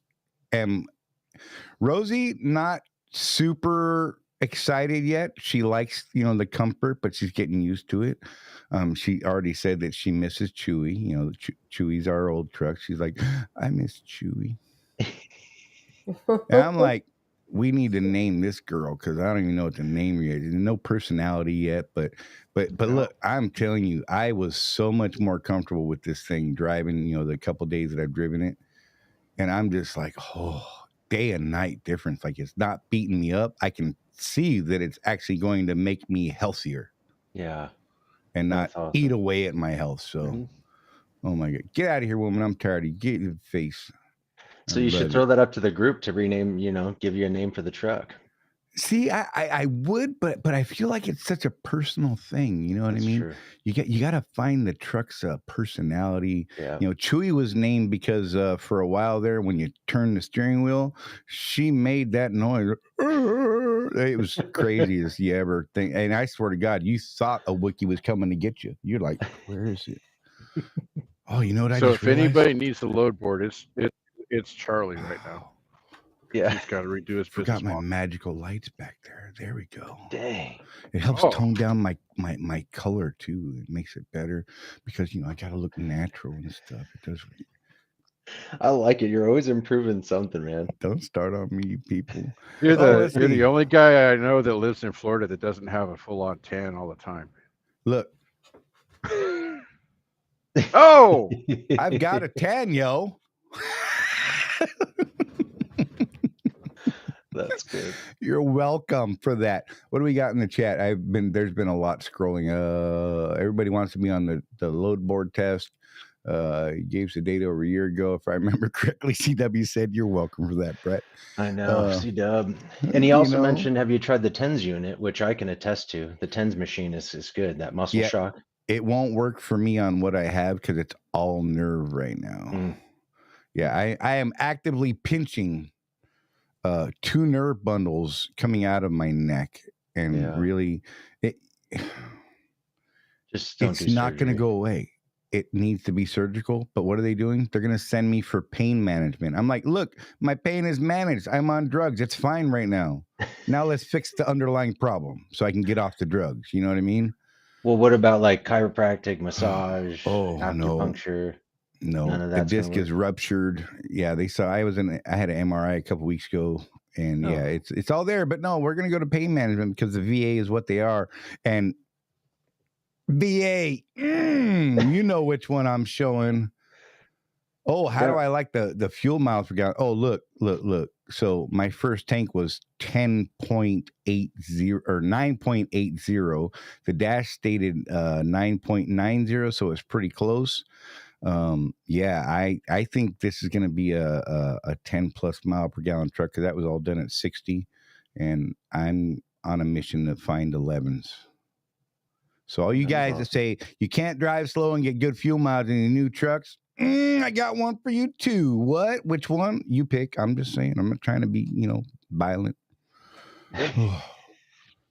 Rosie, not super excited yet. She likes, you know, the comfort, but she's getting used to it. She already said that she misses Chewy. You know, Chewy's our old truck. She's like, I miss Chewy. And I'm like, we need to name this girl because I don't even know what to name her yet. There's no personality yet, but look, I'm telling you, I was so much more comfortable with this thing driving, you know, the couple days that I've driven it. And I'm just like, oh, day and night difference. Like, it's not beating me up. I can see that it's actually going to make me healthier. Yeah. And not eat away at my health. So, oh my God, get out of here, woman. I'm tired of you. Get your face. So you should throw that up to the group to rename, you know, give you a name for the truck. See, I would, but I feel like it's such a personal thing. You know what I mean? True. You got to find the truck's personality. Yeah. You know, Chewy was named because for a while there, when you turn the steering wheel, she made that noise. It was crazy as you ever think. And I swear to God, you thought a Wookiee was coming to get you. You're like, where is it? Oh, you know what I just realized? Anybody needs the load board, it's Charlie right now. Yeah. He's got to redo his Forgot business my model. magical lights back there. There we go. Dang. It helps tone down my color too. It makes it better because, you know, I got to look natural and stuff. It does. I like it. You're always improving something, man. Don't start on me, people. You're the only guy I know that lives in Florida that doesn't have a full-on tan all the time. Look. Oh, I've got a tan, yo. That's good. You're welcome for that. What do we got in the chat? There's been a lot scrolling. Everybody wants to be on the load board test. He gave us the data over a year ago, if I remember correctly. CW said you're welcome for that, Brett. I know, C-Dub. And he also mentioned, have you tried the TENS unit, which I can attest to. The TENS machine is good. That muscle shock. It won't work for me on what I have because it's all nerve right now. Yeah, I am actively pinching 2 nerve bundles coming out of my neck, and really, it's not going to go away. It needs to be surgical. But what are they doing? They're going to send me for pain management. I'm like, look, my pain is managed. I'm on drugs. It's fine right now. Now let's fix the underlying problem so I can get off the drugs. You know what I mean? Well, what about like chiropractic, massage, acupuncture? No, none of the disc is ruptured. Yeah, they saw I had an MRI a couple weeks ago, and yeah, it's all there. But no, we're gonna go to pain management because the VA is what they are. And VA, you know which one I'm showing. Oh, how do I like the fuel miles per gallon? Oh, look. So my first tank was 10.80 or 9.80. The dash stated 9.90, so it's pretty close. I think this is going to be a 10 plus mile per gallon truck because that was all done at 60, and I'm on a mission to find 11s. So all you guys that say you can't drive slow and get good fuel mileage in the new trucks, I got one for you too. What? Which one? You pick. I'm just saying. I'm not trying to be, you know, violent.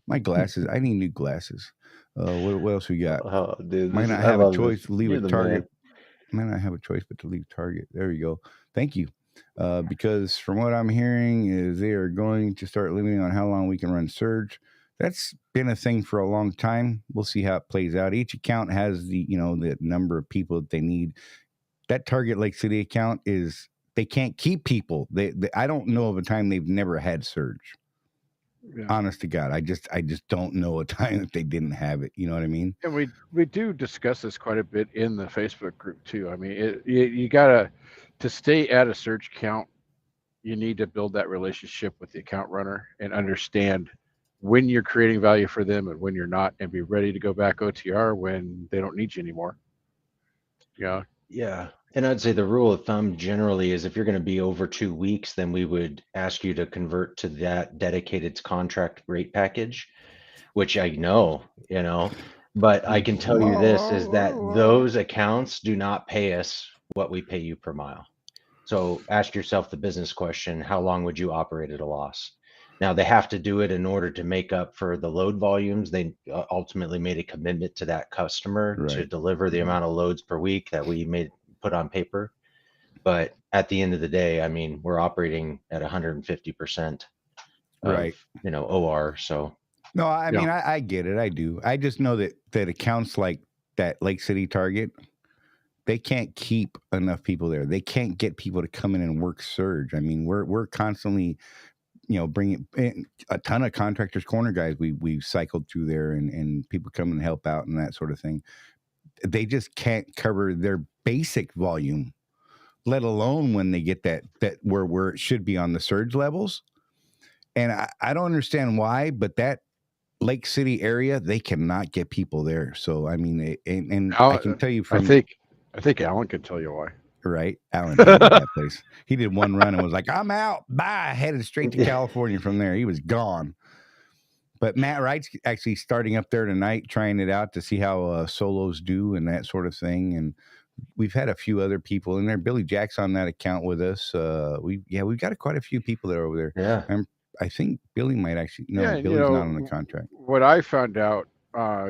My glasses. I need new glasses. What else we got? Oh, dude, Might this is, not I have a love choice this. to leave You're a the target. man. Might not have a choice but to leave target. There you go. Thank you. Because from what I'm hearing is they are going to start limiting on how long we can run surge. That's been a thing for a long time. We'll see how it plays out. Each account has the number of people that they need. That Target Lake City account is they can't keep people. They I don't know of a time they've never had surge. Yeah. Honest to God, I just don't know a time that they didn't have it. You know what I mean? And we do discuss this quite a bit in the Facebook group too. I mean, you gotta to stay at a surge count, you need to build that relationship with the account runner and understand when you're creating value for them and when you're not, and be ready to go back OTR when they don't need you anymore. Yeah. Yeah. And I'd say the rule of thumb generally is if you're going to be over 2 weeks, then we would ask you to convert to that dedicated contract rate package, which I know, but I can tell you this is that those accounts do not pay us what we pay you per mile. So ask yourself the business question, how long would you operate at a loss? Now they have to do it in order to make up for the load volumes. They ultimately made a commitment to that customer to Right. deliver the amount of loads per week that we put on paper. But at the end of the day, I mean, we're operating at 150% of, Right. OR. So No, I Yeah. mean, I get it. I do. I just know that accounts like that Lake City Target, they can't keep enough people there. They can't get people to come in and work surge. I mean, we're constantly, bringing in a ton of Contractors Corner guys. We've cycled through there and people come and help out and that sort of thing. They just can't cover their basic volume, let alone when they get that where it should be on the surge levels. And I don't understand why, but that Lake City area, they cannot get people there. So I mean, and I can tell you from I think Alan can tell you why. right, Alan hated that place. He did one run and was like, "I'm out, bye." Headed straight to California from there. He was gone. But Matt Wright's actually starting up there tonight, trying it out to see how solos do and that sort of thing. And we've had a few other people in there. Billy Jack's on that account with us. We've got quite a few people that are over there. yeah. I think Billy might actually no, Yeah, Billy's not on the contract. What I found out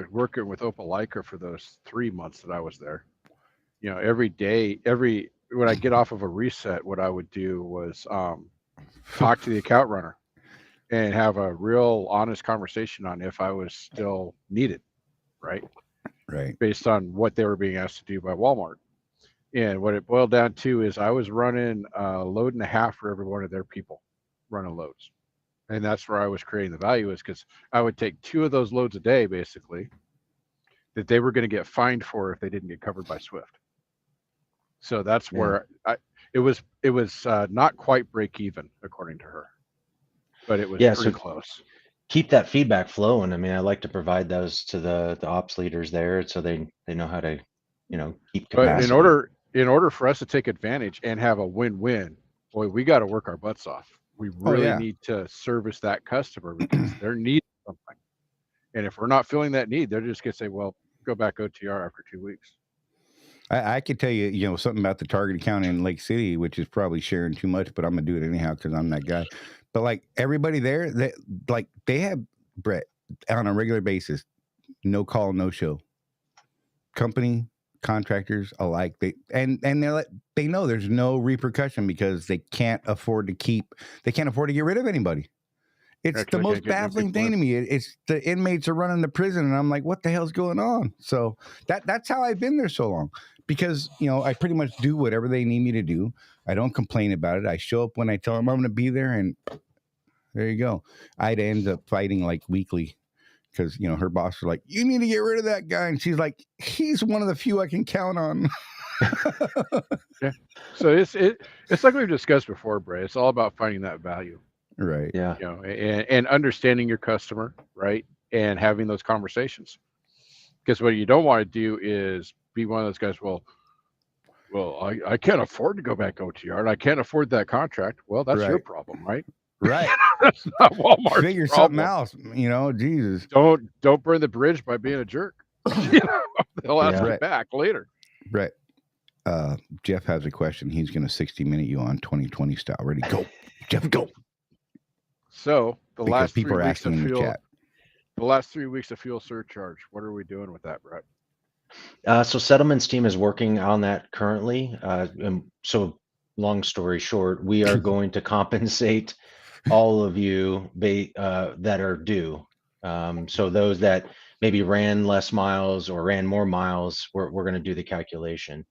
working with Opelika for those 3 months that I was there, every day, when I get off of a reset, what I would do was talk to the account runner and have a real honest conversation on if I was still needed, right? Right. Based on what they were being asked to do by Walmart. And what it boiled down to is I was running a load and a half for every one of their people running loads. And that's where I was creating the value, is because I would take 2 of those loads a day, basically, that they were going to get fined for if they didn't get covered by Swift. So that's where it was not quite break even, according to her, but it was pretty close. Keep that feedback flowing. I mean, I like to provide those to the ops leaders there so they know how to, keep capacity. But in order for us to take advantage and have a win-win, boy, we got to work our butts off. We really need to service that customer because they're needing something. And if we're not filling that need, they're just going to say, well, go back OTR after 2 weeks. I could tell you, something about the Target account in Lake City, which is probably sharing too much, but I'm going to do it anyhow because I'm that guy. But like everybody there, they have, Brett, on a regular basis, no call, no show. Company, contractors alike, they know there's no repercussion because they can't afford to get rid of anybody. It's the most baffling thing to me. It's the inmates are running the prison, and I'm like, what the hell's going on? So that's how I've been there so long, because I pretty much do whatever they need me to do. I don't complain about it. I show up when I tell them I'm going to be there, and there you go. I'd end up fighting like weekly because her boss was like, "You need to get rid of that guy," and she's like, "He's one of the few I can count on." Yeah. So it's like we've discussed before, Bray. It's all about finding that value. Right. Yeah. And understanding your customer, right? And having those conversations. Because what you don't want to do is be one of those guys, well, I can't afford to go back OTR and I can't afford that contract. Well, that's your problem, right? Right. That's not Walmart's Figure problem. something else, Jesus. Don't burn the bridge by being a jerk. They'll ask you back later. Brett, Jeff has a question. He's going to 60-minute you on 2020 style. Ready? Go. Jeff, go. So because people are asking in the chat. the last 3 weeks of fuel surcharge. What are we doing with that, Brett? So settlements team is working on that currently. And so long story short, we are going to compensate all of you that are due. So those that maybe ran less miles or ran more miles, we're going to do the calculation.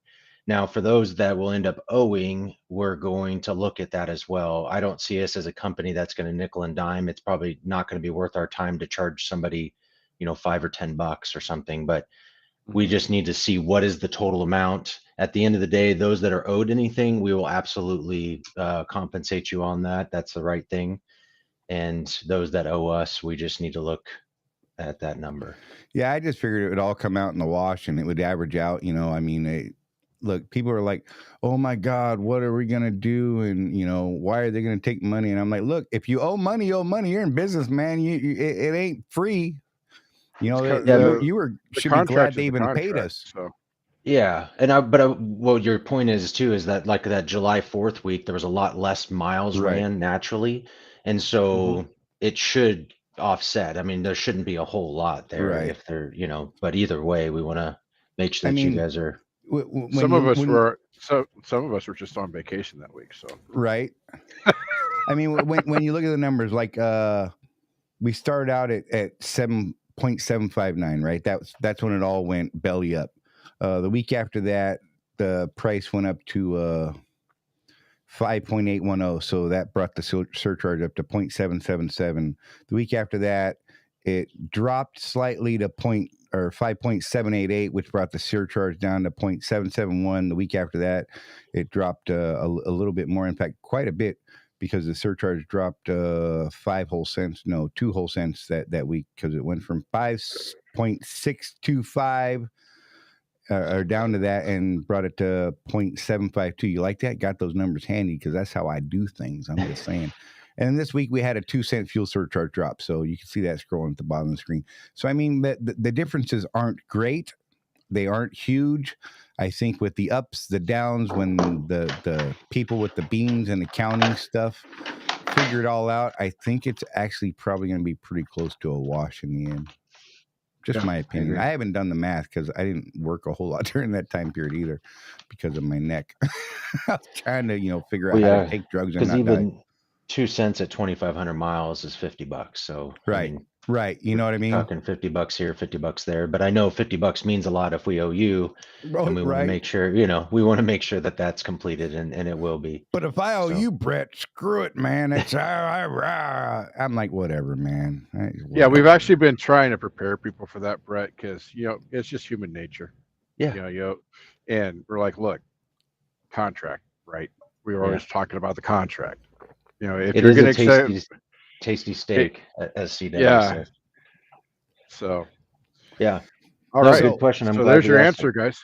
Now, for those that will end up owing, we're going to look at that as well. I don't see us as a company that's going to nickel and dime. It's probably not going to be worth our time to charge somebody, $5 or $10 or something, but we just need to see what is the total amount. At the end of the day, those that are owed anything, we will absolutely compensate you on that. That's the right thing. And those that owe us, we just need to look at that number. Yeah, I just figured it would all come out in the wash and it would average out. Look, people are like, oh my God, what are we going to do? And, why are they going to take money? And I'm like, look, if you owe money, you're in business, man. It ain't free. You should be glad they even paid us. So. Yeah. Well, your point is too, is that like that July 4th week, there was a lot less miles ran naturally. And so it should offset. I mean, there shouldn't be a whole lot there if they're, but either way, we want to make sure that you guys are. Some of us were just on vacation that week. So, right. I mean, when you look at the numbers, like we started out at 7.759, right? That's when it all went belly up. The week after that, the price went up to 5.810, so that brought the surcharge up to 0.777. The week after that, it dropped slightly to 5.788, which brought the surcharge down to 0.771. The week after that, it dropped a little bit more. In fact, quite a bit, because the surcharge dropped 2 whole cents that week, because it went from 5.625 or down to that and brought it to 0.752. You like that? Got those numbers handy, because that's how I do things. I'm just saying. And this week we had a 2-cent fuel surcharge drop, so you can see that scrolling at the bottom of the screen. So I mean, the differences aren't great. They aren't huge. I think with the ups, the downs, when the people with the beans and accounting stuff figure it all out, I think it's actually probably going to be pretty close to a wash in the end. Just my opinion. I haven't done the math because I didn't work a whole lot during that time period either, because of my neck. I was trying to, figure out how to take drugs and not even die. 2 cents at 2,500 miles is $50. So right. Right. You know what I mean? Talking $50 here, $50 there, but I know $50 means a lot if we owe you, and we want to make sure, that that's completed, and it will be. But if I owe you, Brett, screw it, man. It's I'm like, whatever, man. Whatever. Yeah, we've actually been trying to prepare people for that, Brett, because it's just human nature. Yeah. And we're like, look, contract, right? We were always talking about the contract. If it you're is going to tasty steak, as CW says. So, yeah. All right. Good question. I'm glad there's your answer, guys.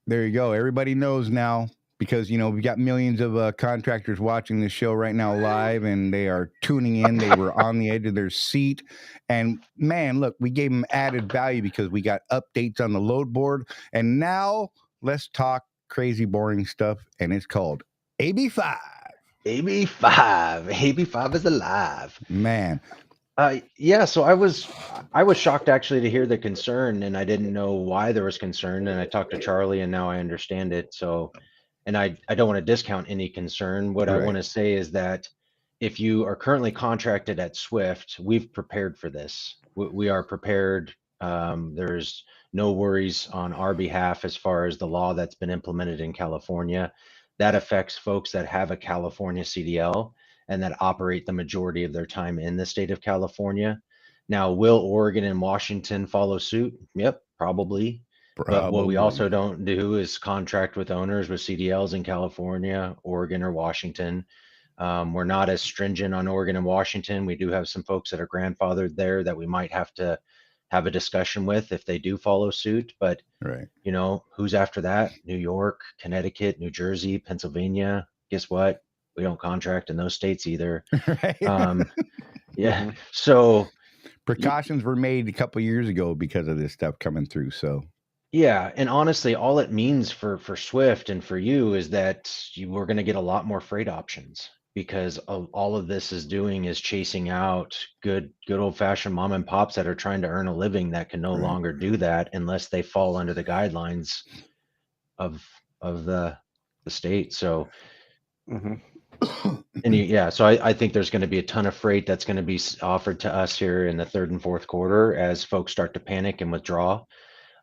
There you go. Everybody knows now, because, we've got millions of contractors watching this show right now live, and they are tuning in. They were on the edge of their seat. And man, look, we gave them added value because we got updates on the load board. And now let's talk crazy, boring stuff. And it's called AB5. AB5 is alive, man. Yeah, so I was shocked actually to hear the concern, and I didn't know why there was concern, and I talked to Charlie, and now I understand it. So, and I don't want to discount any concern. What I want to say is that if you are currently contracted at Swift, we've prepared for this. We are prepared. There's no worries on our behalf as far as the law that's been implemented in California. That affects folks that have a California CDL and that operate the majority of their time in the state of California. Now, will Oregon and Washington follow suit? Yep, probably. But what we also don't do is contract with owners with CDLs in California, Oregon, or Washington. We're not as stringent on Oregon and Washington. We do have some folks that are grandfathered there that we might have to have a discussion with if they do follow suit. But, who's after that? New York, Connecticut, New Jersey, Pennsylvania. Guess what? We don't contract in those states either. Yeah. So precautions were made a couple of years ago because of this stuff coming through. So yeah. And honestly, all it means for Swift and for you is that we're going to get a lot more freight options. because all of this is doing is chasing out good old fashioned mom and pops that are trying to earn a living that can no longer do that unless they fall under the guidelines of the state. So so I think there's going to be a ton of freight that's going to be offered to us here in the third and fourth quarter as folks start to panic and withdraw.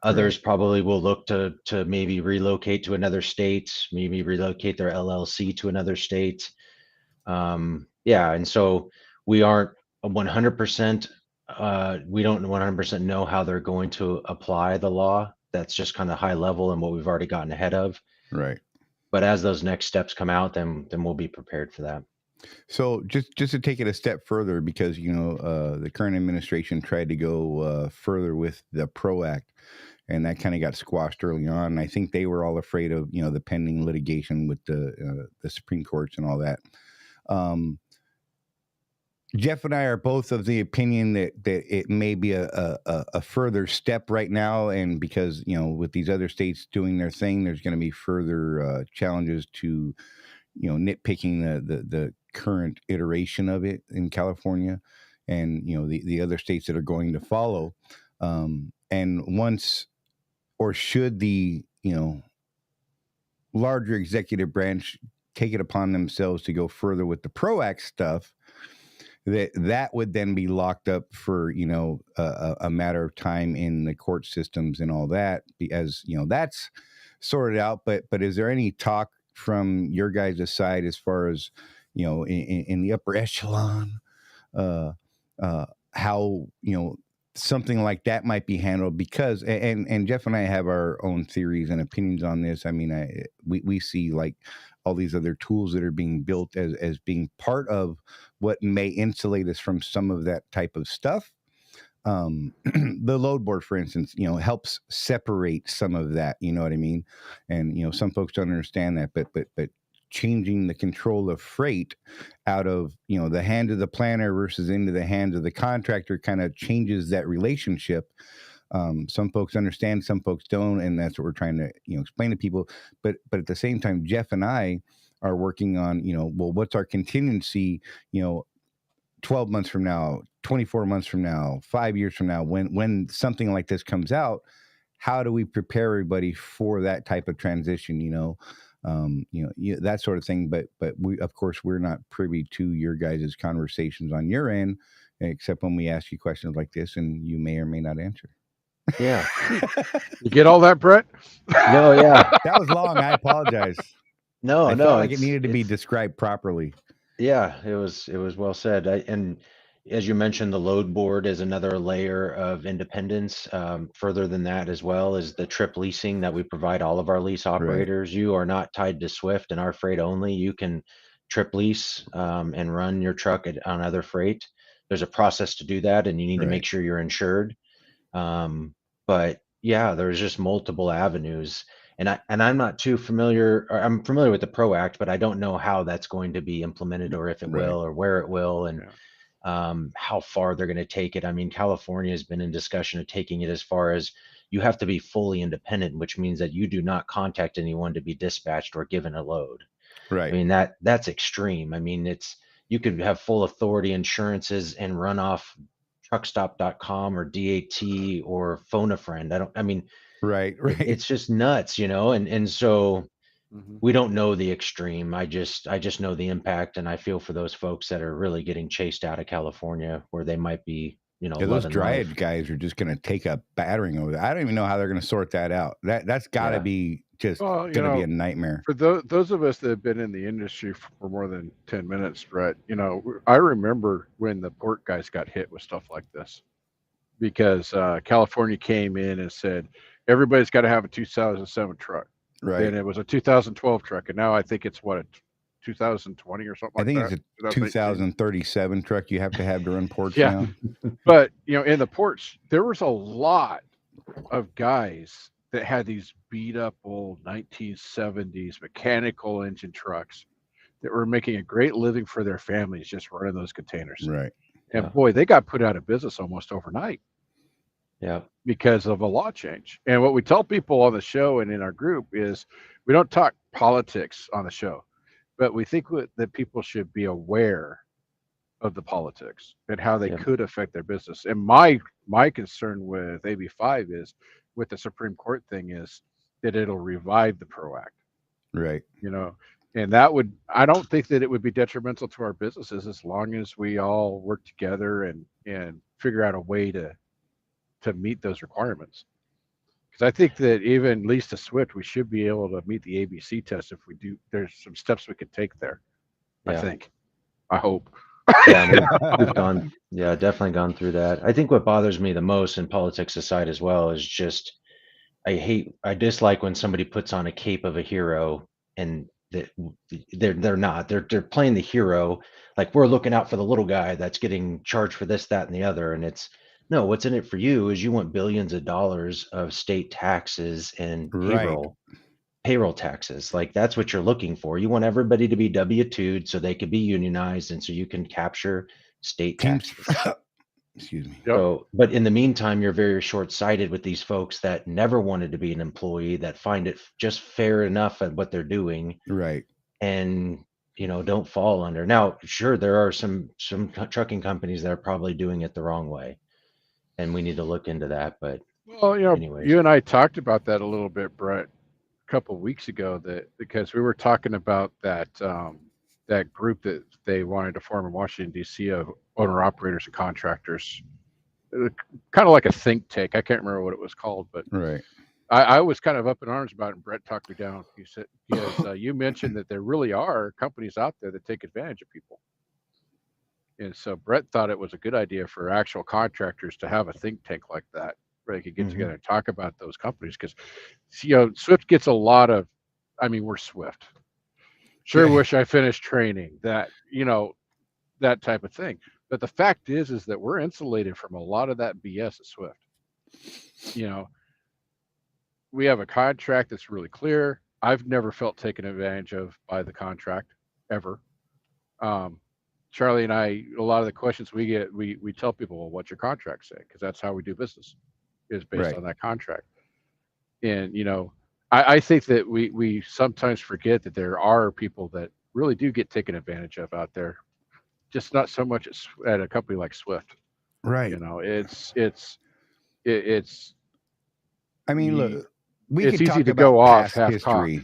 Others probably will look to maybe relocate to another state, maybe relocate their LLC to another state. And so we aren't 100%. We don't 100% know how they're going to apply the law. That's just kind of high level and what we've already gotten ahead of. Right. But as those next steps come out, then we'll be prepared for that. So just to take it a step further, because the current administration tried to go further with the PRO Act, and that kind of got squashed early on. And I think they were all afraid of the pending litigation with the Supreme Courts and all that. Jeff and I are both of the opinion that it may be a further step right now, and because with these other states doing their thing, there's going to be further challenges to nitpicking the current iteration of it in California, and the other states that are going to follow. And once, or should the larger executive branch take it upon themselves to go further with the PRO Act stuff, that would then be locked up for a matter of time in the court systems and all that, as that's sorted out. But is there any talk from your guys' side as far as in the upper echelon how something like that might be handled? Because and Jeff and I have our own theories and opinions on this. I mean, we see like all these other tools that are being built as being part of what may insulate us from some of that type of stuff. The load board, for instance, helps separate some of that, you know what I mean? And, some folks don't understand that, but changing the control of freight out of, the hand of the planner versus into the hands of the contractor kind of changes that relationship. Some folks understand, some folks don't, and that's what we're trying to explain to people. But at the same time, Jeff and I are working on well, what's our contingency 12 months from now, 24 months from now, 5 years from now, when something like this comes out, how do we prepare everybody for that type of transition? That sort of thing. But we, of course, we're not privy to your guys' conversations on your end, except when we ask you questions like this, and you may or may not answer. Yeah. You get all that, Brett? No, yeah. That was long. I apologize. I felt like it needed to be described properly. Yeah, it was well said. And as you mentioned, the load board is another layer of independence. Further than that, as well, is the trip leasing that we provide all of our lease operators. Right. You are not tied to Swift and our freight only. You can trip lease and run your truck on other freight. There's a process to do that, and you need to make sure you're insured. But yeah, there's just multiple avenues. And I'm not too familiar, or I'm familiar with the PRO Act, but I don't know how that's going to be implemented, or if it will, or where it will, and how far they're going to take it. I mean, California has been in discussion of taking it as far as you have to be fully independent, which means that you do not contact anyone to be dispatched or given a load. Right. I mean, that's extreme. I mean, you could have full authority insurances and run off truckstop.com or DAT or phone a friend. Right. It's just nuts, and so we don't know the extreme. I just know the impact, and I feel for those folks that are really getting chased out of California, where they might be, those dry edge guys are just going to take a battering over that. I don't even know how they're going to sort that out. That's got to be just going to be a nightmare. For those of us that have been in the industry for more than 10 minutes, Brett, I remember when the port guys got hit with stuff like this, because California came in and said, everybody's got to have a 2007 truck. Right. And it was a 2012 truck. And now I think it's a 2020 or something like that. I think it's a 2037 truck you have to have to run ports now. But, in the ports, there was a lot of guys that had these beat up old 1970s mechanical engine trucks that were making a great living for their families just running those containers. Right. And boy, they got put out of business almost overnight. Yeah. Because of a law change. And what we tell people on the show and in our group is we don't talk politics on the show. but we think that people should be aware of the politics and how they could affect their business. And my concern with AB5 is, with the Supreme Court thing, is that it'll revive the PRO Act. Right. And that would, I don't think that it would be detrimental to our businesses as long as we all work together and figure out a way to meet those requirements. Because I think that even least to SWIFT, we should be able to meet the ABC test if we do. There's some steps we could take there. I think. I hope. Yeah, we've gone, definitely gone through that. I think what bothers me the most, in politics aside as well, is just I dislike when somebody puts on a cape of a hero and they're not. They're playing the hero, like we're looking out for the little guy that's getting charged for this, that, and the other. And it's no, what's in it for you is you want billions of dollars of state taxes and payroll taxes. Like that's what you're looking for. You want everybody to be W-2'd so they could be unionized and so you can capture state taxes. Excuse me. So, but in the meantime, you're very short-sighted with these folks that never wanted to be an employee, that find it just fair enough at what they're doing. Right. And, don't fall under. Now, sure, there are some trucking companies that are probably doing it the wrong way. And we need to look into that. But well, anyways. You and I talked about that a little bit, Brett, a couple of weeks ago, that because we were talking about that that group that they wanted to form in Washington, D.C. of owner operators and contractors, kind of like a think tank. I can't remember what it was called, but right. I was kind of up in arms about it, and Brett talked me down. He said, because you mentioned that there really are companies out there that take advantage of people. And so Brett thought it was a good idea for actual contractors to have a think tank like that, where they could get together and talk about those companies. Because, SWIFT gets a lot of, we're SWIFT. Sure wish I finished training, that, that type of thing. But the fact is that we're insulated from a lot of that BS at SWIFT. We have a contract that's really clear. I've never felt taken advantage of by the contract, ever. Charlie and I, a lot of the questions we get, we tell people, well, what's your contract say? Because that's how we do business, is based on that contract. And, I think that we sometimes forget that there are people that really do get taken advantage of out there, just not so much at a company like SWIFT. Right. It's. Look, we it's could easy talk to about go off past history.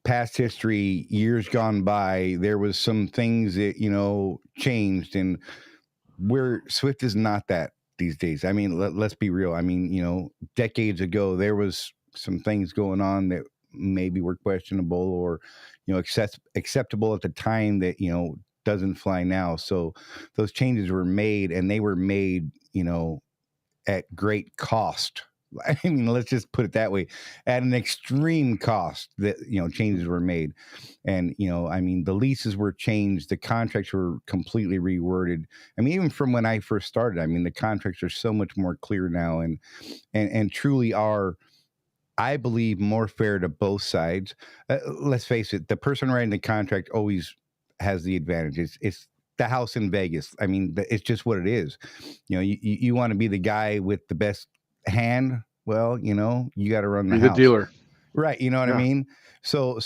Past history, years gone by, there was some things that changed, and where SWIFT is not that these days. Let's be real. Decades ago, there was some things going on that maybe were questionable or acceptable at the time that doesn't fly now. So those changes were made, and they were made at great cost. Let's just put it that way, at an extreme cost that, changes were made. And, the leases were changed. The contracts were completely reworded. Even from when I first started, the contracts are so much more clear now and truly are, I believe, more fair to both sides. Let's face it, the person writing the contract always has the advantage. It's the house in Vegas. It's just what it is. You want to be the guy with the best hand. Well, you got to run the house. The dealer. Right. You know what I mean? So,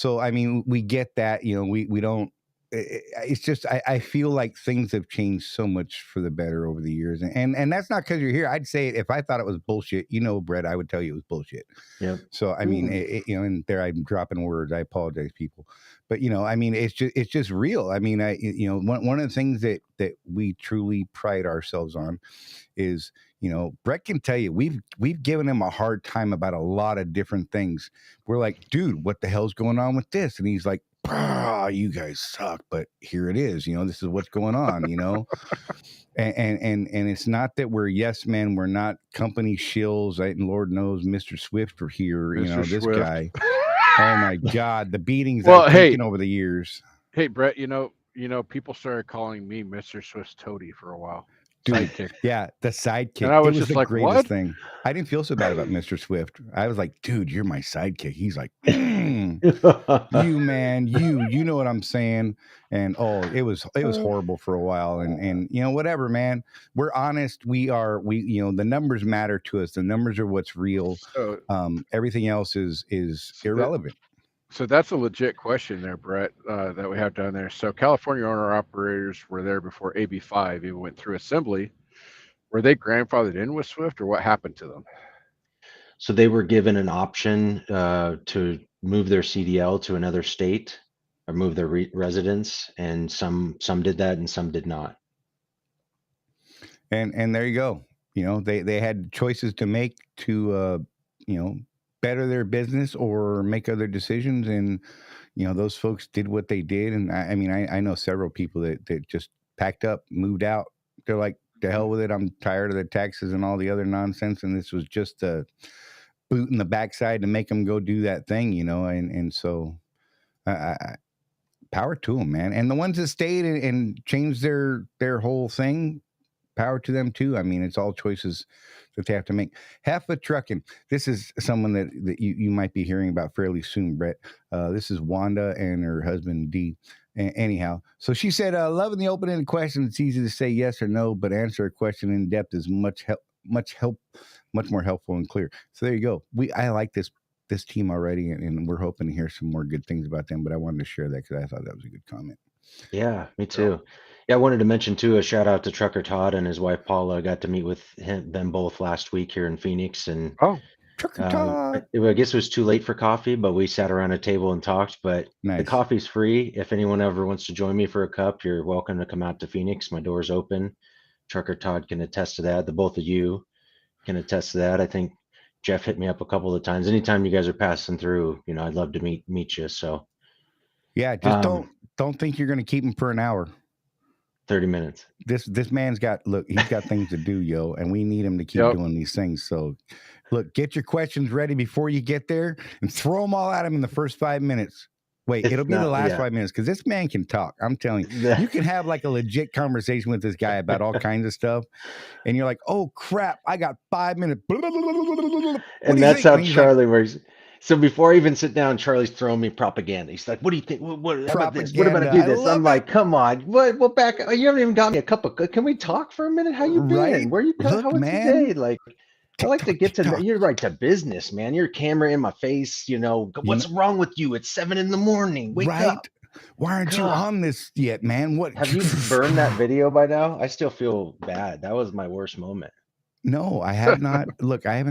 we get that, we don't, it's just, I feel like things have changed so much for the better over the years. And that's not because you're here. I'd say if I thought it was bullshit, Brett, I would tell you it was bullshit. Yeah. So, and there I'm dropping words. I apologize, people. But, it's just real. One of the things that we truly pride ourselves on is, Brett can tell you, we've given him a hard time about a lot of different things. We're like, dude, what the hell's going on with this? And he's like, you guys suck, but here it is. This is what's going on. And it's not that we're yes men. We're not company shills. And Lord knows, Mr. Swift are here. Mr. This Swift. Guy. Oh my God, the beatings I've taken over the years. Hey, Brett, people started calling me Mr. Swift's toady for a while. Dude, sidekick. Yeah, the sidekick. And I was it was just the like, greatest what? thing. I didn't feel so bad about Mr. Swift. I was like, dude, you're my sidekick. He's like, you man, you know what I'm saying? And it was horrible for a while. And whatever, man. We're honest. We the numbers matter to us. The numbers are what's real. Everything else is irrelevant. So that's a legit question there, Brett, that we have down there. So California owner operators were there before AB5 even went through assembly. Were they grandfathered in with Swift, or what happened to them? So they were given an option to move their CDL to another state or move their residence, and some did that and some did not. And there you go. You know, they had choices to make to you know, better their business or make other decisions, and you know, those folks did what they did. And I mean, I know several people that just packed up, moved out. They're like, to hell with it. I'm tired of the taxes and all the other nonsense. And this was just a boot in the backside to make them go do that thing, you know. And so power to them, man. And the ones that stayed and changed their whole thing, power to them too. I mean, it's all choices that they have to make. Half of trucking. This is someone that you might be hearing about fairly soon, Brett. This is Wanda and her husband D. Anyhow, so she said, "Loving the open-ended question. It's easy to say yes or no, but answer a question in depth is much more helpful and clear." So there you go. I like this team already, and we're hoping to hear some more good things about them. But I wanted to share that because I thought that was a good comment. Yeah, me too. Yeah, I wanted to mention too, a shout out to Trucker Todd and his wife Paula. I got to meet with them both last week here in Phoenix, and Trucker Todd. I guess it was too late for coffee, but we sat around a table and talked. But Nice. The coffee's free. If anyone ever wants to join me for a cup, you're welcome to come out to Phoenix. My door's open. Trucker Todd can attest to that. The both of you can attest to that. I think Jeff hit me up a couple of times. Anytime you guys are passing through, you know, I'd love to meet you. So yeah, just don't think you're going to keep him for an hour. 30 minutes. This man's got he's got things to do, yo, and we need him to keep doing these things. So look, get your questions ready before you get there and throw them all at him in the first 5 minutes. Wait, it'll be the last 5 minutes because this man can talk. I'm telling you, you can have like a legit conversation with this guy about all kinds of stuff, and you're like, "Oh crap, I got 5 minutes." And that's how Charlie works. So before I even sit down, Charlie's throwing me propaganda. He's like, "What do you think? What about this? What about I do this?" I'm like, "Come on, what back? You haven't even got me a cup of. Can we talk for a minute? How you been? Right? Where you? Look, how was man, your day? Like, I like to get to you're right to business, man. Your camera in my face, you know. What's wrong with you? It's 7 a.m. Wake up. Why aren't you on this yet, man? What have you burned that video by now? I still feel bad. That was my worst moment. No, I have not. Look, I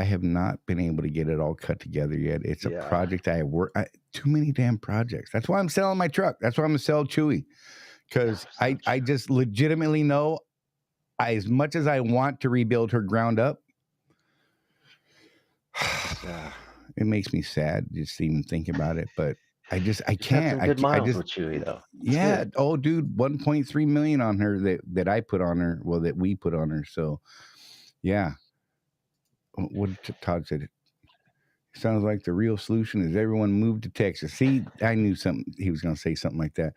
have not been able to get it all cut together yet. It's a project I work. Too many damn projects. That's why I'm selling my truck. That's why I'm gonna sell Chewy, because I just legitimately know, as much as I want to rebuild her ground up, it makes me sad just to even think about it. But I can't. Some good miles with Chewy though. Yeah. Oh, dude, 1.3 million on her that I put on her. Well, that we put on her. So, yeah. What Todd said. It sounds like the real solution is everyone moved to Texas. See, I knew something. He was going to say something like that.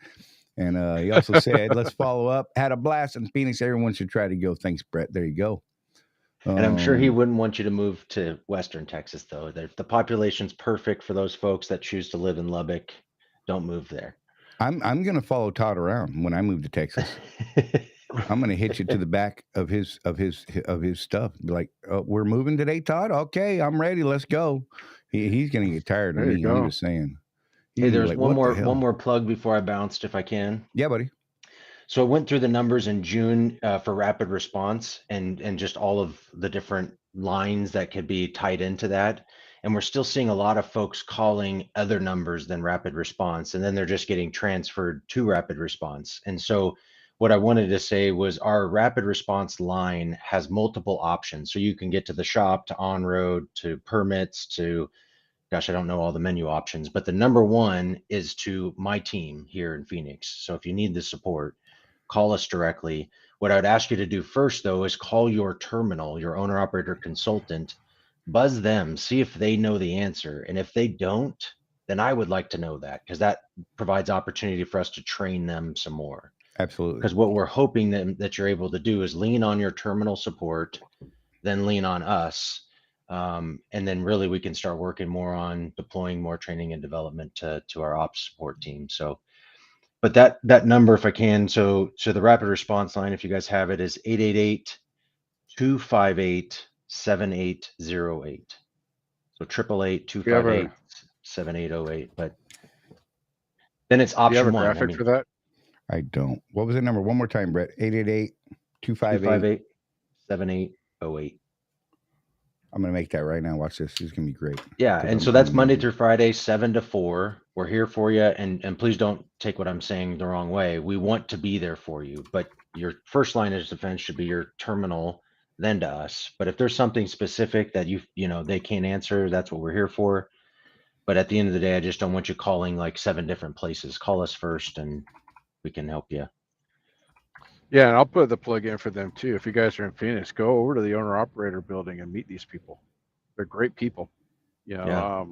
And he also said, "Let's follow up. Had a blast in Phoenix. Everyone should try to go." Thanks, Brett. There you go. And I'm sure he wouldn't want you to move to Western Texas, though. The population's perfect for those folks that choose to live in Lubbock. Don't move there. I'm going to follow Todd around when I move to Texas. I'm going to hitch it to the back of his stuff. Be like, "Oh, we're moving today, Todd. Okay, I'm ready. Let's go." He's going to get tired of me. I'm just saying. Hey, there's like, one more plug before I bounced, if I can. Yeah, buddy. So I went through the numbers in June for rapid response and just all of the different lines that could be tied into that. And we're still seeing a lot of folks calling other numbers than rapid response, and then they're just getting transferred to rapid response. And so what I wanted to say was our rapid response line has multiple options. So you can get to the shop, to on-road, to permits, to, gosh, I don't know all the menu options, but the number one is to my team here in Phoenix. So if you need the support, call us directly. What I would ask you to do first, though, is call your terminal, your owner operator consultant, buzz them, see if they know the answer. And if they don't, then I would like to know that, because that provides opportunity for us to train them some more. Absolutely. Because what we're hoping that you're able to do is lean on your terminal support, then lean on us. And then really we can start working more on deploying more training and development to our ops support team. So, but that number, if I can, so the rapid response line, if you guys have it, is 888-258-7808. So 888-258-7808. 7808. But then it's Do you have option a one. graphic for that? I don't. What was the number? One more time, Brett. 888-258. 258-7808. I'm going to make that right now. Watch this. This is going to be great. Yeah, 'Cause and so I'm that's Monday amazing. through Friday, 7 to 4. We're here for you, and please don't take what I'm saying the wrong way. We want to be there for you, but your first line of defense should be your terminal, then to us. But if there's something specific that you know they can't answer, that's what we're here for. But at the end of the day, I just don't want you calling like 7 different places. Call us first, and we can help you. Yeah, and I'll put the plug in for them too. If you guys are in Phoenix, go over to the owner operator building and meet these people. They're great people. You know, Yeah.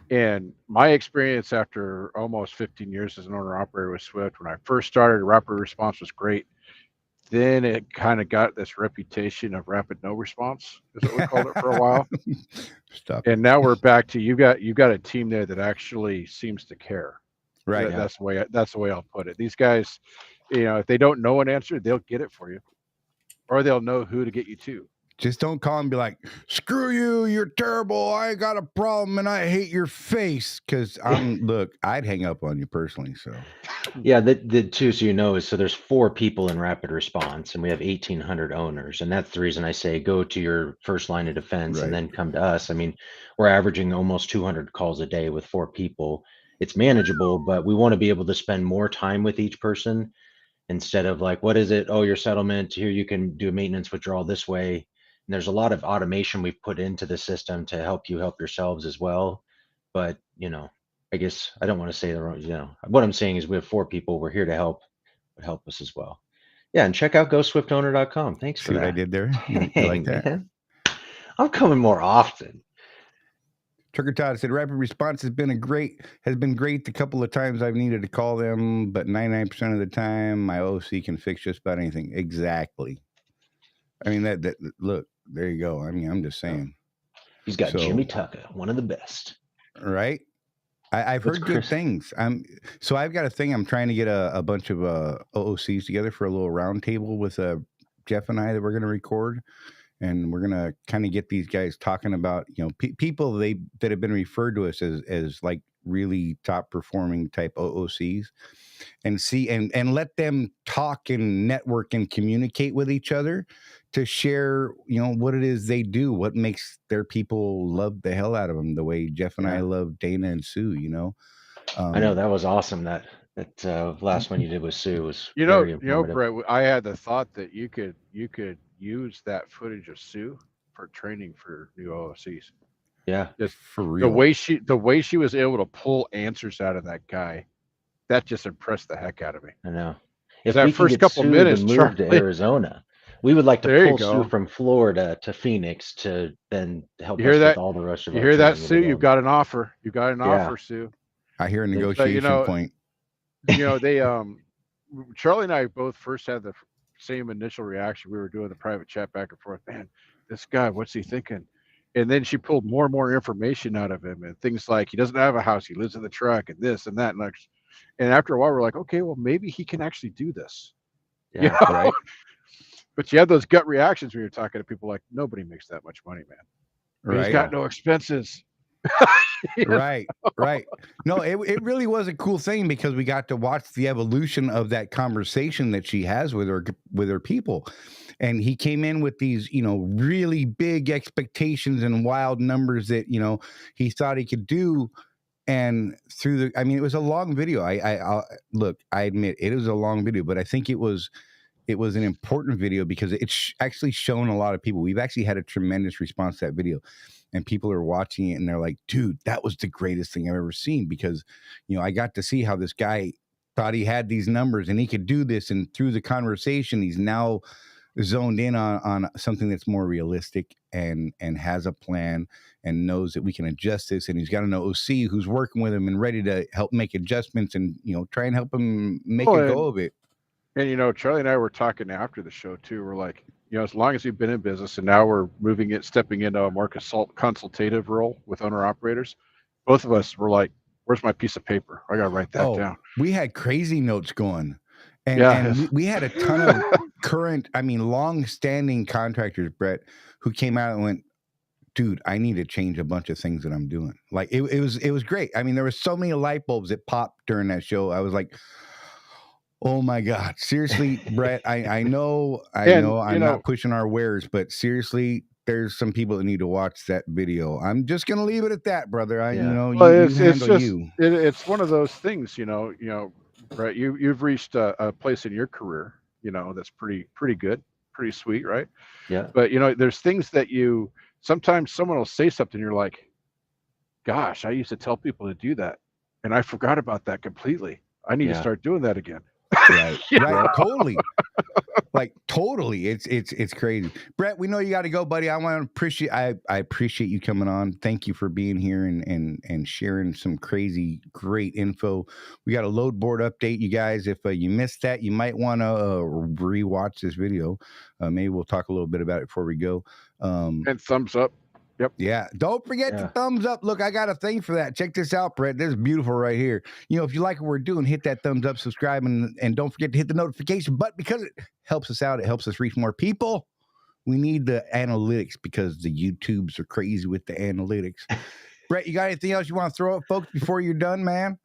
And my experience after almost 15 years as an owner operator with Swift, when I first started, rapid response was great. Then it kind of got this reputation of rapid no response, is what we called it for a while. Stop And it. now we're back to you got a team there that actually seems to care. Right. Yeah. That's the way I'll put it. These guys, you know, if they don't know an answer, they'll get it for you, or they'll know who to get you to. Just don't call and be like, screw you, you're terrible, I got a problem and I hate your face. Because look, I'd hang up on you personally. So Yeah, the two, so you know, is so there's 4 people in rapid response, and we have 1,800 owners, and that's the reason I say go to your first line of defense Right. and then come to us. I mean, we're averaging almost 200 calls a day with 4 people. It's manageable, but we want to be able to spend more time with each person instead of like, what is it? Oh, your settlement here, you can do a maintenance withdrawal this way. And there's a lot of automation we've put into the system to help you help yourselves as well. But you know, I guess I don't want to say the wrong, you know, what I'm saying is we have 4 people. We're here to help, but help us as well. Yeah. And check out GoSwiftOwner.com. Thanks for see what that. I did there? You Hey, like that? man. I'm coming more often. Trucker Todd said rapid response has been great. The couple of times I've needed to call them, but 99% of the time my OC can fix just about anything. Exactly. I mean that look, there you go. I mean, I'm just saying. He's got So- Jimmy Tucker, one of the best. Right? I've What's heard good Chris- things. So I've got a thing. I'm trying to get a bunch of OOCs together for a little round table with Jeff and I that we're going to record, and we're going to kind of get these guys talking about, you know, people that have been referred to us as like really top performing type OOCs, and see and let them talk and network and communicate with each other to share, you know, what it is they do, what makes their people love the hell out of them the way Jeff and I love Dana and Sue, you know. I know that was awesome. That last one you did with Sue was very informative. Brett, I had the thought that you could use that footage of Sue for training for new OOCs. Yeah, Just for real. The way she was able to pull answers out of that guy, that just impressed the heck out of me. I know. If that we can first get couple Sue minutes, to move Charlie, to Arizona, we would like to There you pull go. Sue from Florida to Phoenix to then help You us hear that? with all the rest of You our hear that, training Sue? and You've got an offer. You've got an Yeah. offer, Sue. I hear a But, negotiation point. You know, they Charlie and I both first had the same initial reaction. We were doing the private chat back and forth. Man, this guy, what's he thinking? And then she pulled more and more information out of him, and things like he doesn't have a house, he lives in the truck, and this and that. And after a while, we're like, okay, well, maybe he can actually do this. Yeah, You know? right. But you have those gut reactions when you're talking to people like, nobody makes that much money, man. Right. He's got no expenses. Right. No, it really was a cool thing because we got to watch the evolution of that conversation that she has with her people. And he came in with these, you know, really big expectations and wild numbers that, you know, he thought he could do. And I mean, it was a long video. I admit it was a long video, but I think it was an important video because it's actually shown a lot of people. We've actually had a tremendous response to that video, and people are watching it and they're like, dude, that was the greatest thing I've ever seen, because, you know, I got to see how this guy thought he had these numbers and he could do this. And through the conversation, he's now zoned in on something that's more realistic and has a plan and knows that we can adjust this. And he's got an OC who's working with him and ready to help make adjustments and, you know, try and help him make a go of it. And, you know, Charlie and I were talking after the show too. We're like, you know, as long as we've been in business and now we're stepping into a more consultative role with owner operators, both of us were like, where's my piece of paper? I got to write that down. We had crazy notes going. And we had a ton of long-standing contractors, Brett, who came out and went, dude, I need to change a bunch of things that I'm doing. Like it was great. I mean, there were so many light bulbs that popped during that show. I was like, oh my God, seriously, Brett. I know I'm not pushing our wares, but seriously, there's some people that need to watch that video. I'm just gonna leave it at that, brother. It's one of those things, Brett. You've reached a place in your career, that's pretty good, pretty sweet, right? Yeah. But there's things that sometimes someone will say something, you're like, gosh, I used to tell people to do that, and I forgot about that completely. I need to start doing that again. Right. Right. Totally. Like totally. It's crazy. Brett, we know you got to go, buddy. I appreciate you coming on. Thank you for being here and sharing some crazy great info. We got a load board update, you guys. If you missed that, you might want to rewatch this video. Maybe we'll talk a little bit about it before we go. And thumbs up. Yep. Yeah. Don't forget the thumbs up. Look, I got a thing for that. Check this out, Brett. This is beautiful right here. If you like what we're doing, hit that thumbs up, subscribe, and don't forget to hit the notification button because it helps us out. It helps us reach more people. We need the analytics because the YouTubes are crazy with the analytics. Brett, you got anything else you want to throw up, folks, before you're done, man?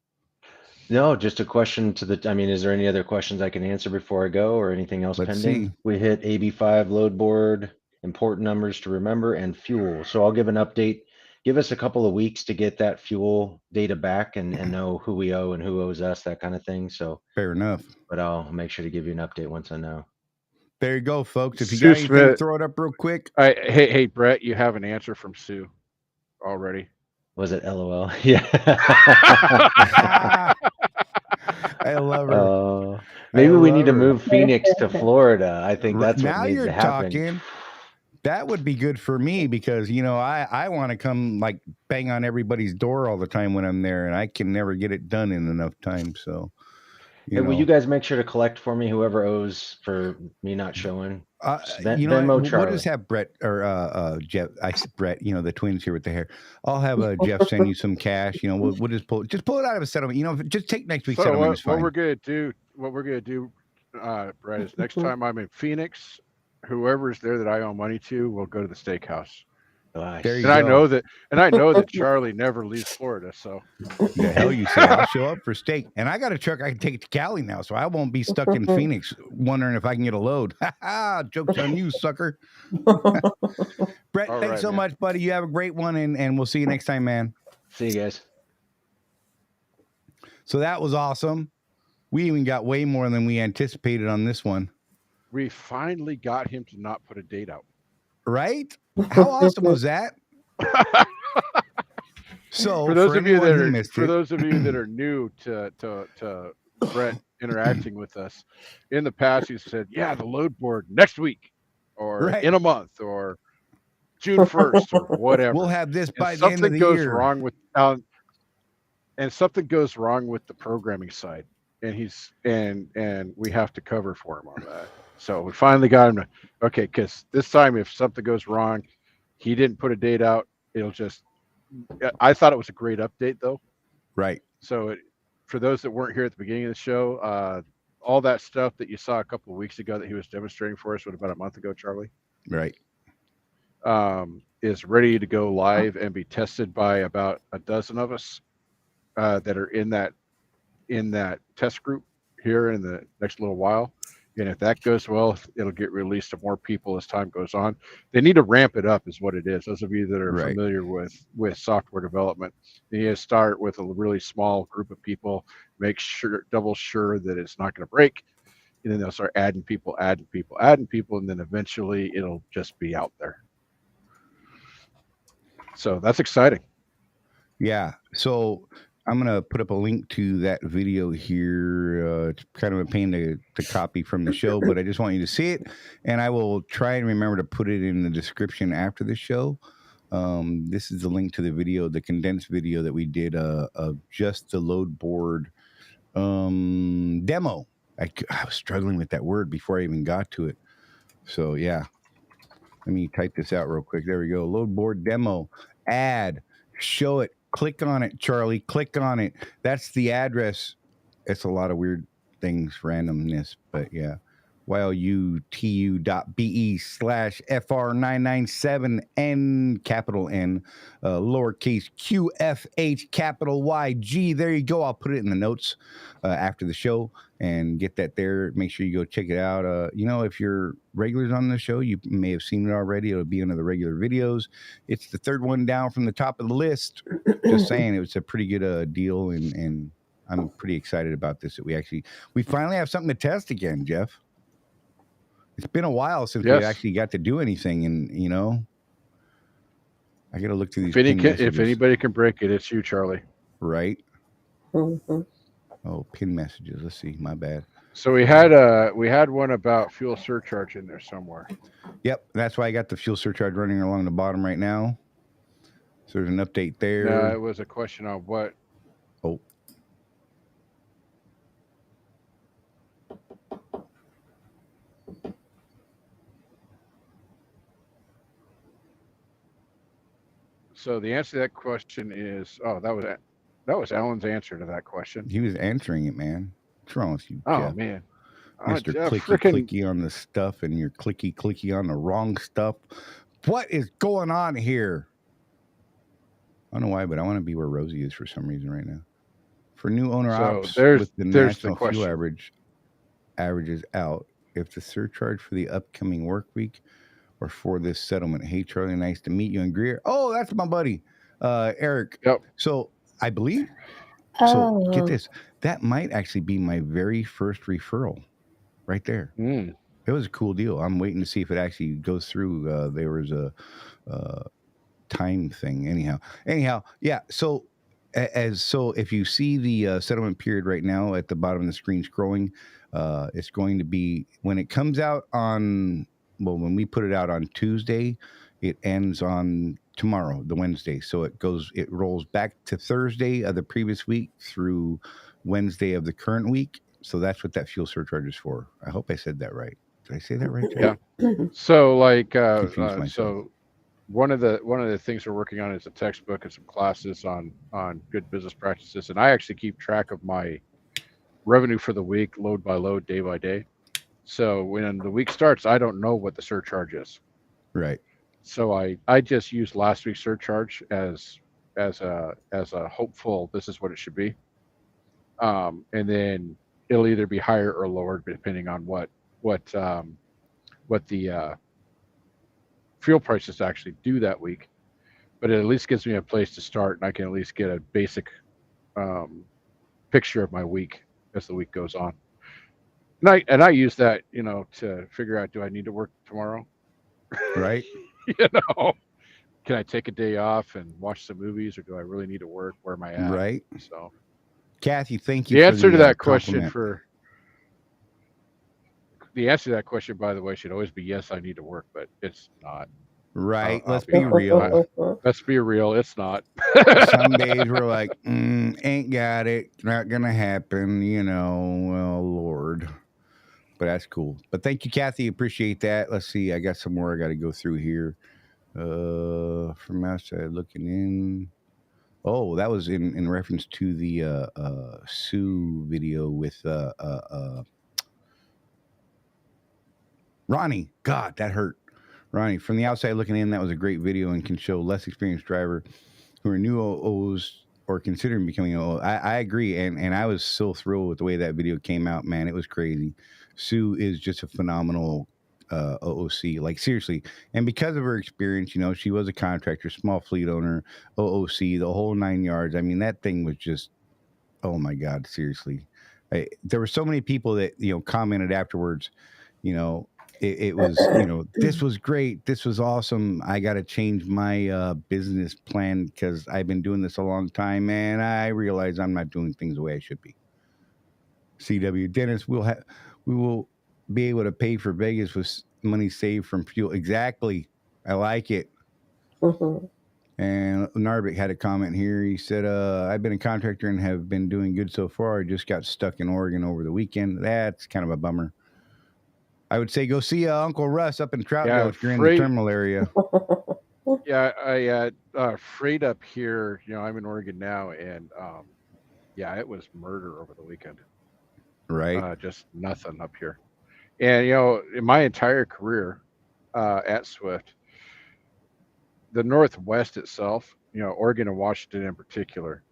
No, just a question is there any other questions I can answer before I go or anything else pending? See. We hit AB5 load board, important numbers to remember, and fuel. So I'll give an update. Give us a couple of weeks to get that fuel data back and know who we owe and who owes us, that kind of thing. So fair enough. But I'll make sure to give you an update once I know. There you go, folks. If you got anything, throw it up real quick. Hey, Brett, you have an answer from Sue already. Was it LOL? Yeah. I love her. Maybe we need to move Phoenix to Florida. I think that's what needs to happen. Talking. That would be good for me because, I want to come like bang on everybody's door all the time when I'm there and I can never get it done in enough time. So, will you guys make sure to collect for me whoever owes for me not showing? We'll just have Brett or Jeff. Brett, the twins here with the hair. I'll have Jeff send you some cash. We'll just pull it out of a settlement. Just take next week's settlement. What we're gonna do, Brett, is next time I'm in Phoenix, whoever's there that I owe money to will go to the steakhouse. Nice. I know that Charlie never leaves Florida. So the hell you say? I'll show up for steak, and I got a truck I can take to Cali now, so I won't be stuck in Phoenix wondering if I can get a load. Joke's on you, sucker. Brett, thanks so much, buddy. You have a great one, and we'll see you next time, man. See you guys. So that was awesome. We even got way more than we anticipated on this one. We finally got him to not put a date out. Right? How awesome was that? So for those of you that are new to Brett interacting with us, in the past he said, "Yeah, the load board next week, or in a month, or June 1st, or whatever." We'll have this by the end of the year. And something goes wrong with the programming side, and we have to cover for him on that. So we finally got him to, okay, because this time if something goes wrong, he didn't put a date out. I thought it was a great update though. Right. So for those that weren't here at the beginning of the show, all that stuff that you saw a couple of weeks ago that he was demonstrating for us, about a month ago, Charlie? Right. Is ready to go live and be tested by about a dozen of us that are in that test group here in the next little while. And if that goes well, it'll get released to more people as time goes on. They need to ramp it up is what it is. Those of you that are familiar with software development, you need to start with a really small group of people, double sure that it's not going to break. And then they'll start adding people. And then eventually it'll just be out there. So that's exciting. Yeah. So I'm going to put up a link to that video here. It's kind of a pain to copy from the show, but I just want you to see it. And I will try and remember to put it in the description after the show. This is the link to the video, the condensed video that we did of just the load board demo. I was struggling with that word before I even got to it. So, yeah. Let me type this out real quick. There we go. Load board demo. Add. Show it. Click on it, Charlie. Click on it. That's the address. It's a lot of weird things, randomness, but yeah. YLUTU.BE/FR997N, capital N, lowercase QFH, capital YG. There you go. I'll put it in the notes after the show and get that there. Make sure you go check it out. If you're regulars on the show, you may have seen it already. It'll be under the regular videos. It's the third one down from the top of the list. Just saying, it was a pretty good deal, and I'm pretty excited about this. That we finally have something to test again, Jeff. It's been a while since we actually got to do anything, and I got to look through these. If anybody can break it, it's you, Charlie. Right? Mm-hmm. Oh, pin messages. Let's see. My bad. So we had one about fuel surcharge in there somewhere. Yep, that's why I got the fuel surcharge running along the bottom right now. So there's an update there. No, it was a question on what. Oh. So the answer to that question is, that was Alan's answer to that question. He was answering it, man. What's wrong with you, Oh, Jeff? man. Mr. Clicky on the stuff and you're clicky on the wrong stuff. What is going on here? I don't know why, but I want to be where Rosie is for some reason right now. For new owner ops with the national fuel averages out. If the surcharge for the upcoming work week or for this settlement. Hey, Charlie, nice to meet you in Greer. Oh, that's my buddy, Eric. Yep. So I believe, so get this, that might actually be my very first referral right there. Mm. It was a cool deal. I'm waiting to see if it actually goes through. There was a time thing. Anyhow, yeah. So if you see the settlement period right now at the bottom of the screen scrolling, it's going to be when it comes out on. Well, when we put it out on Tuesday, it ends on tomorrow, the Wednesday. So it rolls back to Thursday of the previous week through Wednesday of the current week. So that's what that fuel surcharge is for. I hope I said that right. Did I say that right, Jay? Yeah. So so one of the things we're working on is a textbook and some classes on good business practices. And I actually keep track of my revenue for the week, load by load, day by day. So when the week starts, I don't know what the surcharge is. Right. So I just use last week's surcharge as a hopeful, this is what it should be. And then it'll either be higher or lower depending on what the fuel prices actually do that week. But it at least gives me a place to start, and I can at least get a basic picture of my week as the week goes on. And I use that, to figure out, do I need to work tomorrow? Right. Can I take a day off and watch some movies, or do I really need to work? Where am I at? Right. So, Kathy, thank you. The answer to that compliment. question, by the way, should always be yes, I need to work, but it's not. Right. Let's be real. Let's be real. It's not. Some days we're like, ain't got it. Not gonna happen. Well, Lord. But that's cool. But thank you, Kathy. Appreciate that. Let's see. I got some more I got to go through here. From outside looking in. Oh, that was in reference to the Sue video with Ronnie. God, that hurt. Ronnie, from the outside looking in, that was a great video and can show less experienced driver who are new OOs or considering becoming OO. I agree, and I was so thrilled with the way that video came out, man. It was crazy. Sue is just a phenomenal OOC, like seriously. And because of her experience, she was a contractor, small fleet owner, OOC, the whole 9 yards. I mean, that thing was just, oh my God, seriously. There were so many people that, commented afterwards, it was, this was great. This was awesome. I got to change my business plan because I've been doing this a long time and I realize I'm not doing things the way I should be. CW Dennis, we will be able to pay for Vegas with money saved from fuel. Exactly. I like it. Mm-hmm. And Narvik had a comment here. He said, I've been a contractor and have been doing good so far. I just got stuck in Oregon over the weekend. That's kind of a bummer. I would say go see Uncle Russ up in Troutville if you're in the terminal area. Yeah, I freight up here. I'm in Oregon now, and it was murder over the weekend. Right. Just nothing up here. And in my entire career at Swift, the Northwest itself, Oregon and Washington in particular,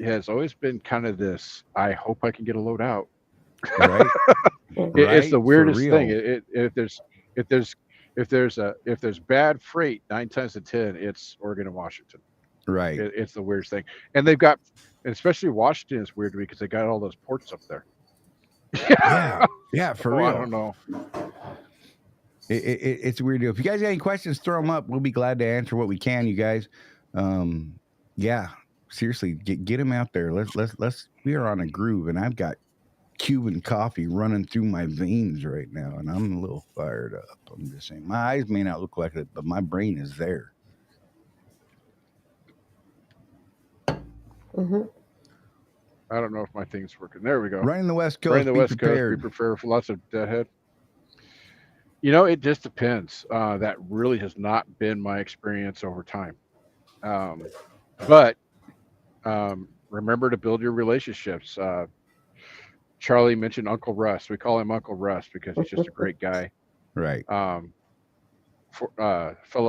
has always been kind of this. I hope I can get a load out. Right. It's the Right. For weirdest thing. real. If there's bad freight, 9 times to 10, it's Oregon and Washington. Right. It's the weirdest thing, and they've got, and especially Washington is weird to me because they got all those ports up there. Yeah. Yeah. For real. I don't know. It's a weird deal. If you guys got any questions, throw them up. We'll be glad to answer what we can, you guys. Yeah, seriously, get them out there. Let's. We are on a groove, and I've got Cuban coffee running through my veins right now, and I'm a little fired up. I'm just saying, my eyes may not look like it, but my brain is there. Mm-hmm. I don't know if my thing's working. There we go. Running the West Coast. Running the be West prepared. Coast. Be prepared for lots of deadhead. It just depends. That really has not been my experience over time. But remember to build your relationships. Charlie mentioned Uncle Russ. We call him Uncle Russ because he's just a great guy. Right. Fellow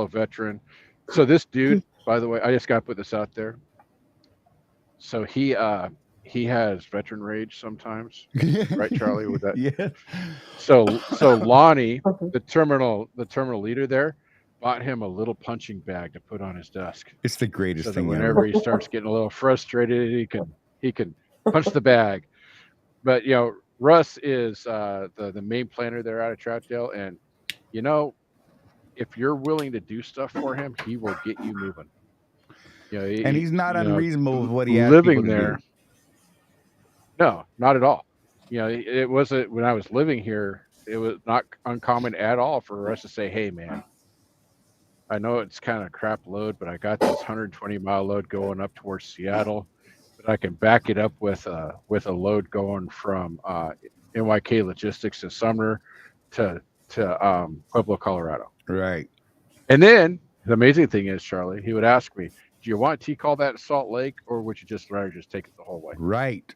veteran. So this dude, by the way, I just got to put this out there. So he has veteran rage sometimes, right, Charlie? With that, Yeah. So Lonnie, the terminal leader there, bought him a little punching bag to put on his desk. It's the greatest So that thing whenever ever. he starts getting a little frustrated, he can punch the bag. But Russ is the main planner there out of Troutdale, and if you're willing to do stuff for him, he will get you moving. And he's not unreasonable with what he asks living people to there. do. No, not at all. It wasn't when I was living here. It was not uncommon at all for us to say, "Hey, man, I know it's kind of crap load, but I got this 120-mile load going up towards Seattle, but I can back it up with a load going from NYK Logistics in Sumner to Pueblo, Colorado." Right. And then the amazing thing is, Charlie, he would ask me, "Do you want to call that Salt Lake, or would you just rather just take it the whole way?" Right.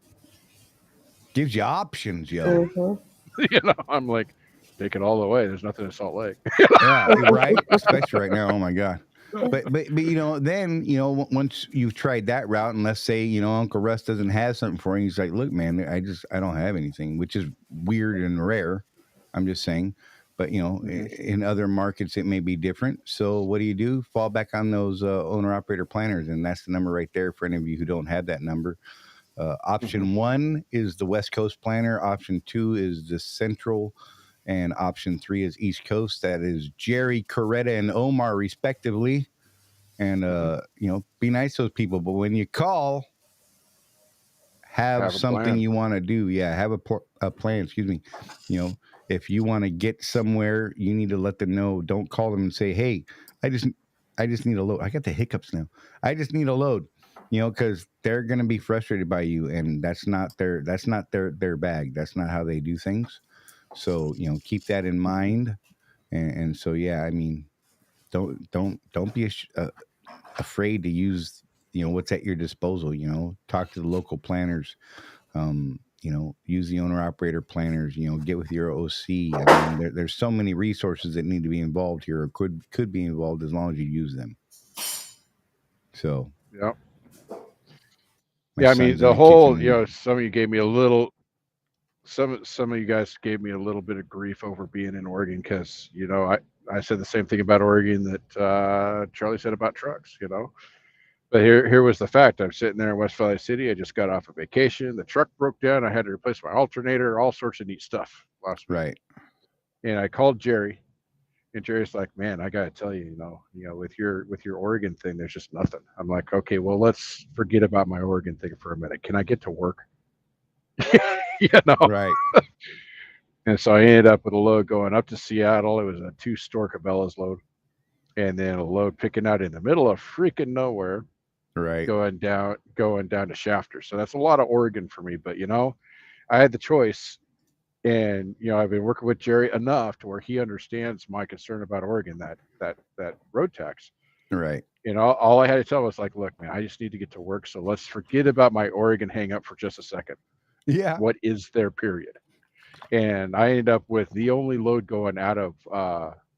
Gives you options, yo. Mm-hmm. I'm like, take it all the way. There's nothing in Salt Lake. Yeah, right. Especially right now. Oh my God. But then once you've tried that route, and let's say Uncle Russ doesn't have something for you, he's like, "Look, man, I don't have anything," which is weird and rare. I'm just saying. But in other markets it may be different. So what do? Fall back on those owner operator planners, and that's the number right there for any of you who don't have that number. Option 1 is the West Coast planner. Option 2 is the Central, and option 3 is East Coast. That is Jerry, Coretta, and Omar, respectively. And be nice to those people. But when you call, have something plan. you want to do. Yeah, have a plan. Excuse me. If you want to get somewhere, you need to let them know. Don't call them and say, "Hey, I just need a load." I got the hiccups now. I just need a load. Because they're going to be frustrated by you, and that's not their bag. That's not how they do things. So keep that in mind. And so yeah, I mean, don't be afraid to use what's at your disposal. Talk to the local planners. Use the owner operator planners. Get with your OC. I mean, there's so many resources that need to be involved here, or could be involved as long as you use them. So Yep. my Yeah, I mean son's in the the whole. kitchen. Some of you gave me a little. Some of you guys gave me a little bit of grief over being in Oregon because I said the same thing about Oregon that Charlie said about trucks. But here was the fact. I'm sitting there in West Valley City. I just got off a vacation. The truck broke down. I had to replace my alternator. All sorts of neat stuff last week. Right. And I called Jerry, and Jerry's like, "Man, I gotta tell you, with your Oregon thing, there's just nothing." I'm like, "Okay, well, let's forget about my Oregon thing for a minute. Can I get to work?" Right. And so I ended up with a load going up to Seattle. It was a 2-store Cabela's load, and then a load picking out in the middle of freaking nowhere, Right. going down to Shafter. So that's a lot of Oregon for me. But I had the choice, and I've been working with Jerry enough to where he understands my concern about Oregon, that road tax. Right. All I had to tell was like, "Look, man, I just need to get to work. So let's forget about my Oregon hang up for just a second. Yeah. What is their period?" and I ended up with the only load going out of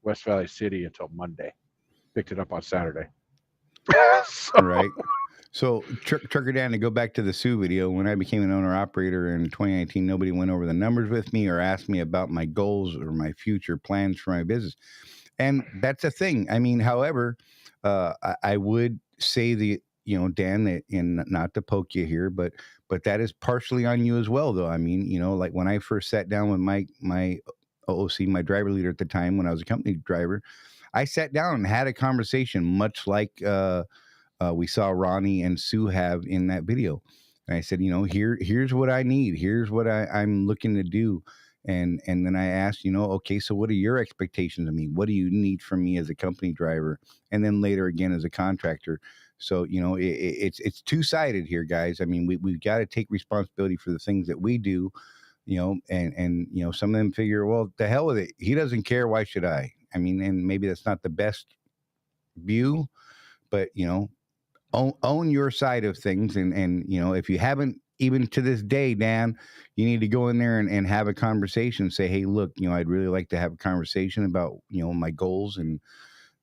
West Valley City until Monday. Picked it up on Saturday. So, Right. So, Trucker Dan, to go back to the Sioux video, when I became an owner operator in 2019, nobody went over the numbers with me or asked me about my goals or my future plans for my business. And that's a thing. I mean, however, I would say Dan, that, and not to poke you here, but that is partially on you as well, though. I mean, like when I first sat down with my OOC, my driver leader at the time, when I was a company driver, I sat down and had a conversation, much like we saw Ronnie and Sue have in that video. And I said, here's what I need. Here's what I'm looking to do. And then I asked, okay, so what are your expectations of me? What do you need from me as a company driver? And then later again as a contractor. So, it's two-sided here, guys. I mean, we've got to take responsibility for the things that we do, and some of them figure, well, the hell with it. He doesn't care. Why should I? I mean, and maybe that's not the best view, but, own your side of things. And if you haven't, even to this day, Dan, you need to go in there and have a conversation. Say, hey, look, I'd really like to have a conversation about, my goals and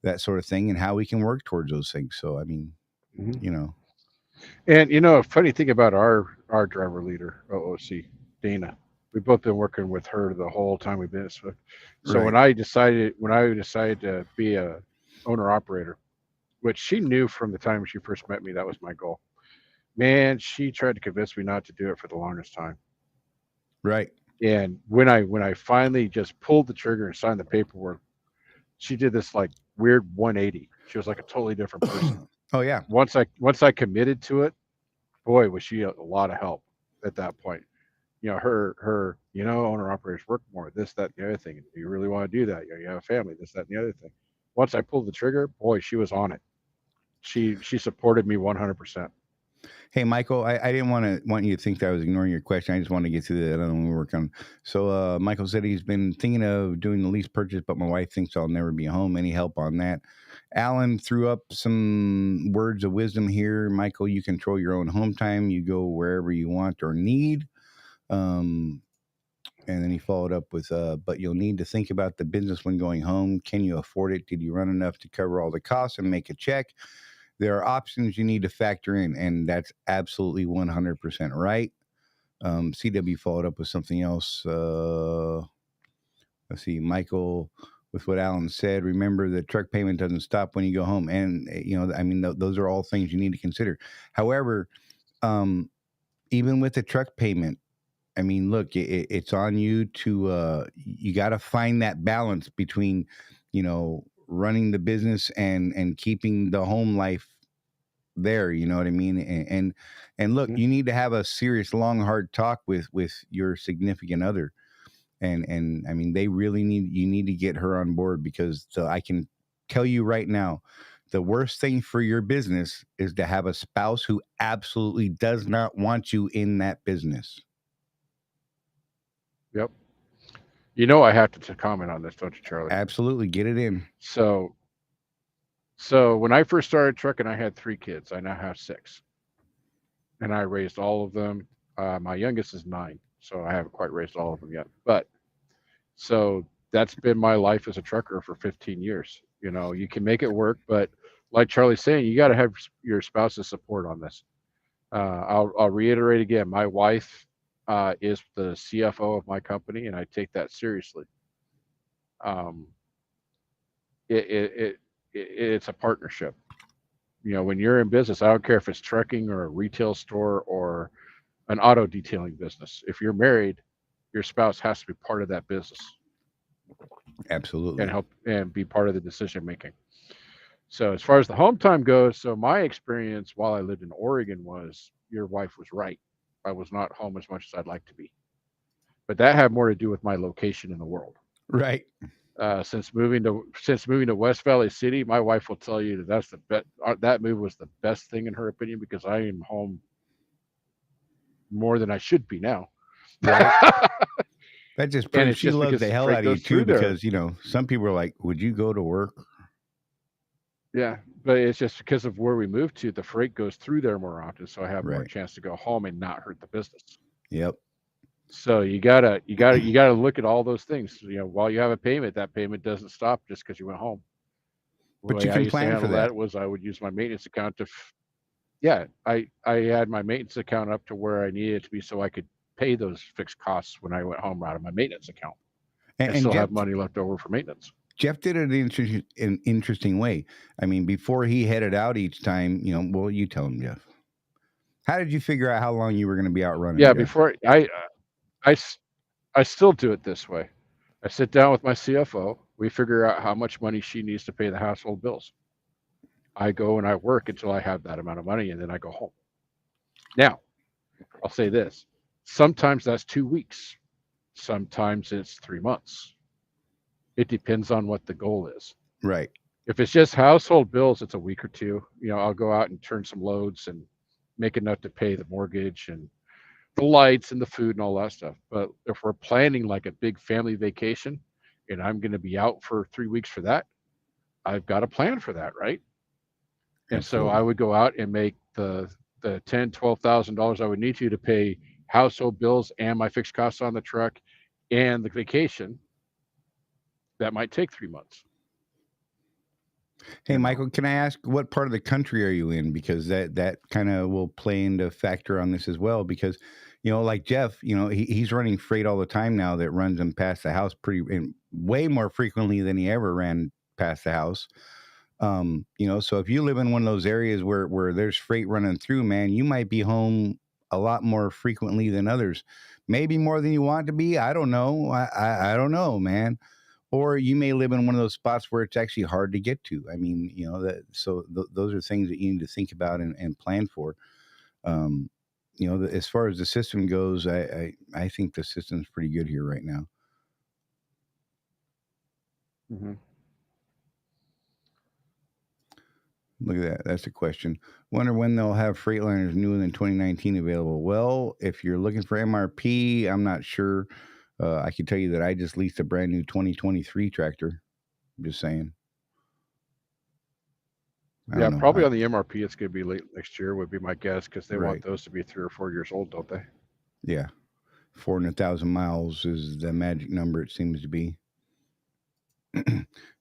that sort of thing and how we can work towards those things. So, I mean, and a funny thing about our driver leader, OOC, Dana, we've both been working with her the whole time we've been at Swift. So Right. when I decided to be a owner operator, which she knew from the time she first met me, that was my goal. Man, she tried to convince me not to do it for the longest time. Right. And when I finally just pulled the trigger and signed the paperwork, she did this like weird 180. She was like a totally different person. Oh yeah. Once I committed to it, boy, was she a lot of help at that point. Her owner operators work more, this, that, the other thing. Do you really want to do that? You have a family, this, that, and the other thing. Once I pulled the trigger, boy, she was on it. She supported me 100%. Hey, Michael, I didn't want you to think that I was ignoring your question. I just wanted to get through that other one we work on. So Michael said he's been thinking of doing the lease purchase, but my wife thinks I'll never be home. Any help on that? Alan threw up some words of wisdom here. Michael, you control your own home time. You go wherever you want or need. And then he followed up with, but you'll need to think about the business when going home. Can you afford it? Did you run enough to cover all the costs and make a check? There are options you need to factor in, and that's absolutely 100% right. CW followed up with something else. Let's see, Michael, with what Alan said, remember the truck payment doesn't stop when you go home. And, I mean, those are all things you need to consider. However, even with the truck payment, I mean, look, it's on you to, you got to find that balance between, running the business and keeping the home life there. You know what I mean? And look, you need to have a serious, long, hard talk with your significant other. And I mean, you need to get her on board, because I can tell you right now, the worst thing for your business is to have a spouse who absolutely does not want you in that business. Yep. I have to comment on this, don't you, Charlie? Absolutely. Get it in. So when I first started trucking, I had 3 kids. I now have 6. And I raised all of them. My youngest is 9, so I haven't quite raised all of them yet. But so that's been my life as a trucker for 15 years. You can make it work, but like Charlie's saying, you got to have your spouse's support on this. I'll reiterate again, my wife is the CFO of my company, and I take that seriously. It's a partnership. When you're in business, I don't care if it's trucking or a retail store or an auto detailing business. If you're married, your spouse has to be part of that business. Absolutely. And help and be part of the decision making. So as far as the home time goes, so my experience while I lived in Oregon was, your wife was right. I was not home as much as I'd like to be. But that had more to do with my location in the world. Right. Since moving to West Valley City, my wife will tell you that that move was the best thing in her opinion, because I am home more than I should be now. Right. That just proves she loves the hell out of you too, because some people are like, would you go to work? Yeah, but it's just because of where we moved to, the freight goes through there more often, so I have more chance to go home and not hurt the business. Yep. So you gotta look at all those things. While you have a payment, that payment doesn't stop just because you went home. The But you way I can used to plan for handle that. that was I would use my maintenance account yeah, I had my maintenance account up to where I needed it to be so I could pay those fixed costs when I went home out of my maintenance account and And still Jeff have money left over for maintenance. did it in an interesting way. I mean, before he headed out each time, well, you tell him, Jeff. How did you figure out how long you were going to be out running, Yeah, Jeff? before I still do it this way. I sit down with my CFO. We figure out how much money she needs to pay the household bills. I go and I work until I have that amount of money, and then I go home. Now, I'll say this. Sometimes that's 2 weeks. Sometimes it's 3 months. It depends on what the goal is. Right. If it's just household bills, it's a week or two. I'll go out and turn some loads and make enough to pay the mortgage and the lights and the food and all that stuff. But if we're planning like a big family vacation and I'm going to be out for 3 weeks for that, I've got a plan for that, right? And so I Absolutely. would go out and make the $10,000-$12,000 I would need to pay household bills and my fixed costs on the truck and the vacation. That might take 3 months. Hey, Michael, can I ask what part of the country are you in? Because that kind of will play into factor on this as well. Because, like Jeff, he's running freight all the time now that runs him past the house way more frequently than he ever ran past the house. So if you live in one of those areas where there's freight running through, man, you might be home a lot more frequently than others. Maybe more than you want to be. I don't know. I don't know, man. Or you may live in one of those spots where it's actually hard to get to. I mean, those are things that you need to think about and plan for. As far as the system goes, I think the system's pretty good here right now. Mm-hmm. Look at that. That's a question. Wonder when they'll have Freightliners newer than 2019 available. Well, if you're looking for MRP, I'm not sure. I can tell you that I just leased a brand new 2023 tractor. I'm just saying. Yeah, probably on the MRP, it's going to be late next year would be my guess because they want Right. those to be 3 or 4 years old, don't they? Yeah. 400,000 miles is the magic number, it seems to be.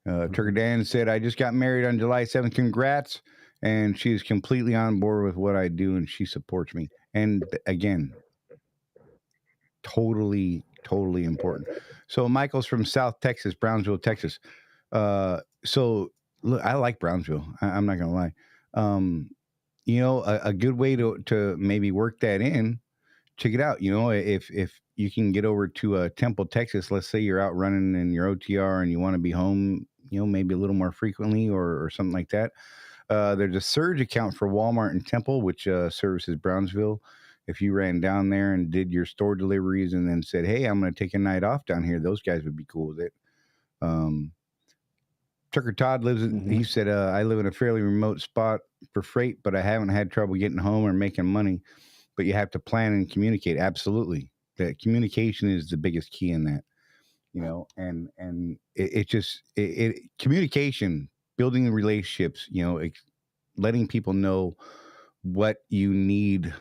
Turker Dan said, I just got married on July 7th. Congrats. And she is completely on board with what I do and she supports me. And again, totally important. So Michael's from South Texas, Brownsville, Texas. So look, I like Brownsville. I'm not gonna lie. A good way to maybe work that in, check it out. If you can get over to Temple, Texas, let's say you're out running in your OTR and you want to be home, maybe a little more frequently or something like that. There's a surge account for Walmart in Temple, which services Brownsville. If you ran down there and did your store deliveries and then said, hey, I'm going to take a night off down here, those guys would be cool with it. Tucker Todd lives, he said, I live in a fairly remote spot for freight, but I haven't had trouble getting home or making money. But you have to plan and communicate. Absolutely. The communication is the biggest key in that, and communication, building the relationships, letting people know what you need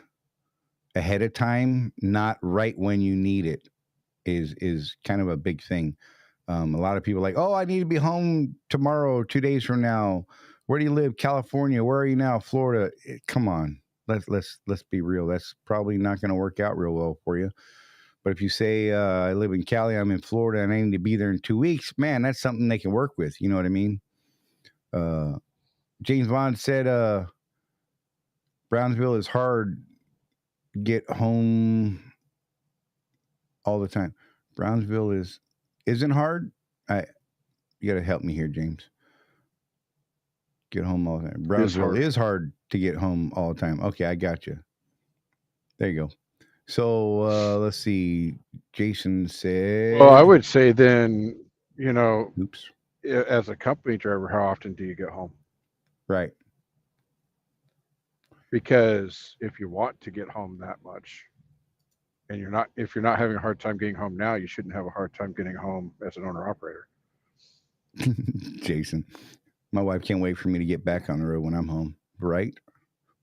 ahead of time, not right when you need it, is kind of a big thing. A lot of people are like, oh, I need to be home tomorrow, 2 days from now. Where do you live? California. Where are you now? Florida. Come on. Let's be real. That's probably not going to work out real well for you. But if you say I live in Cali, I'm in Florida, and I need to be there in 2 weeks, man, that's something they can work with. You know what I mean? James Bond said Brownsville is hard to get home all the time. Brownsville isn't hard. You got to help me here, James. Get home all the time. Brownsville is hard to get home all the time. Okay, I got you. There you go. So let's see. Jason said, well, I would say then, oops. As a company driver, how often do you get home? Right. Because if you want to get home that much, and if you're not having a hard time getting home now, you shouldn't have a hard time getting home as an owner operator. Jason, my wife can't wait for me to get back on the road when I'm home. Right.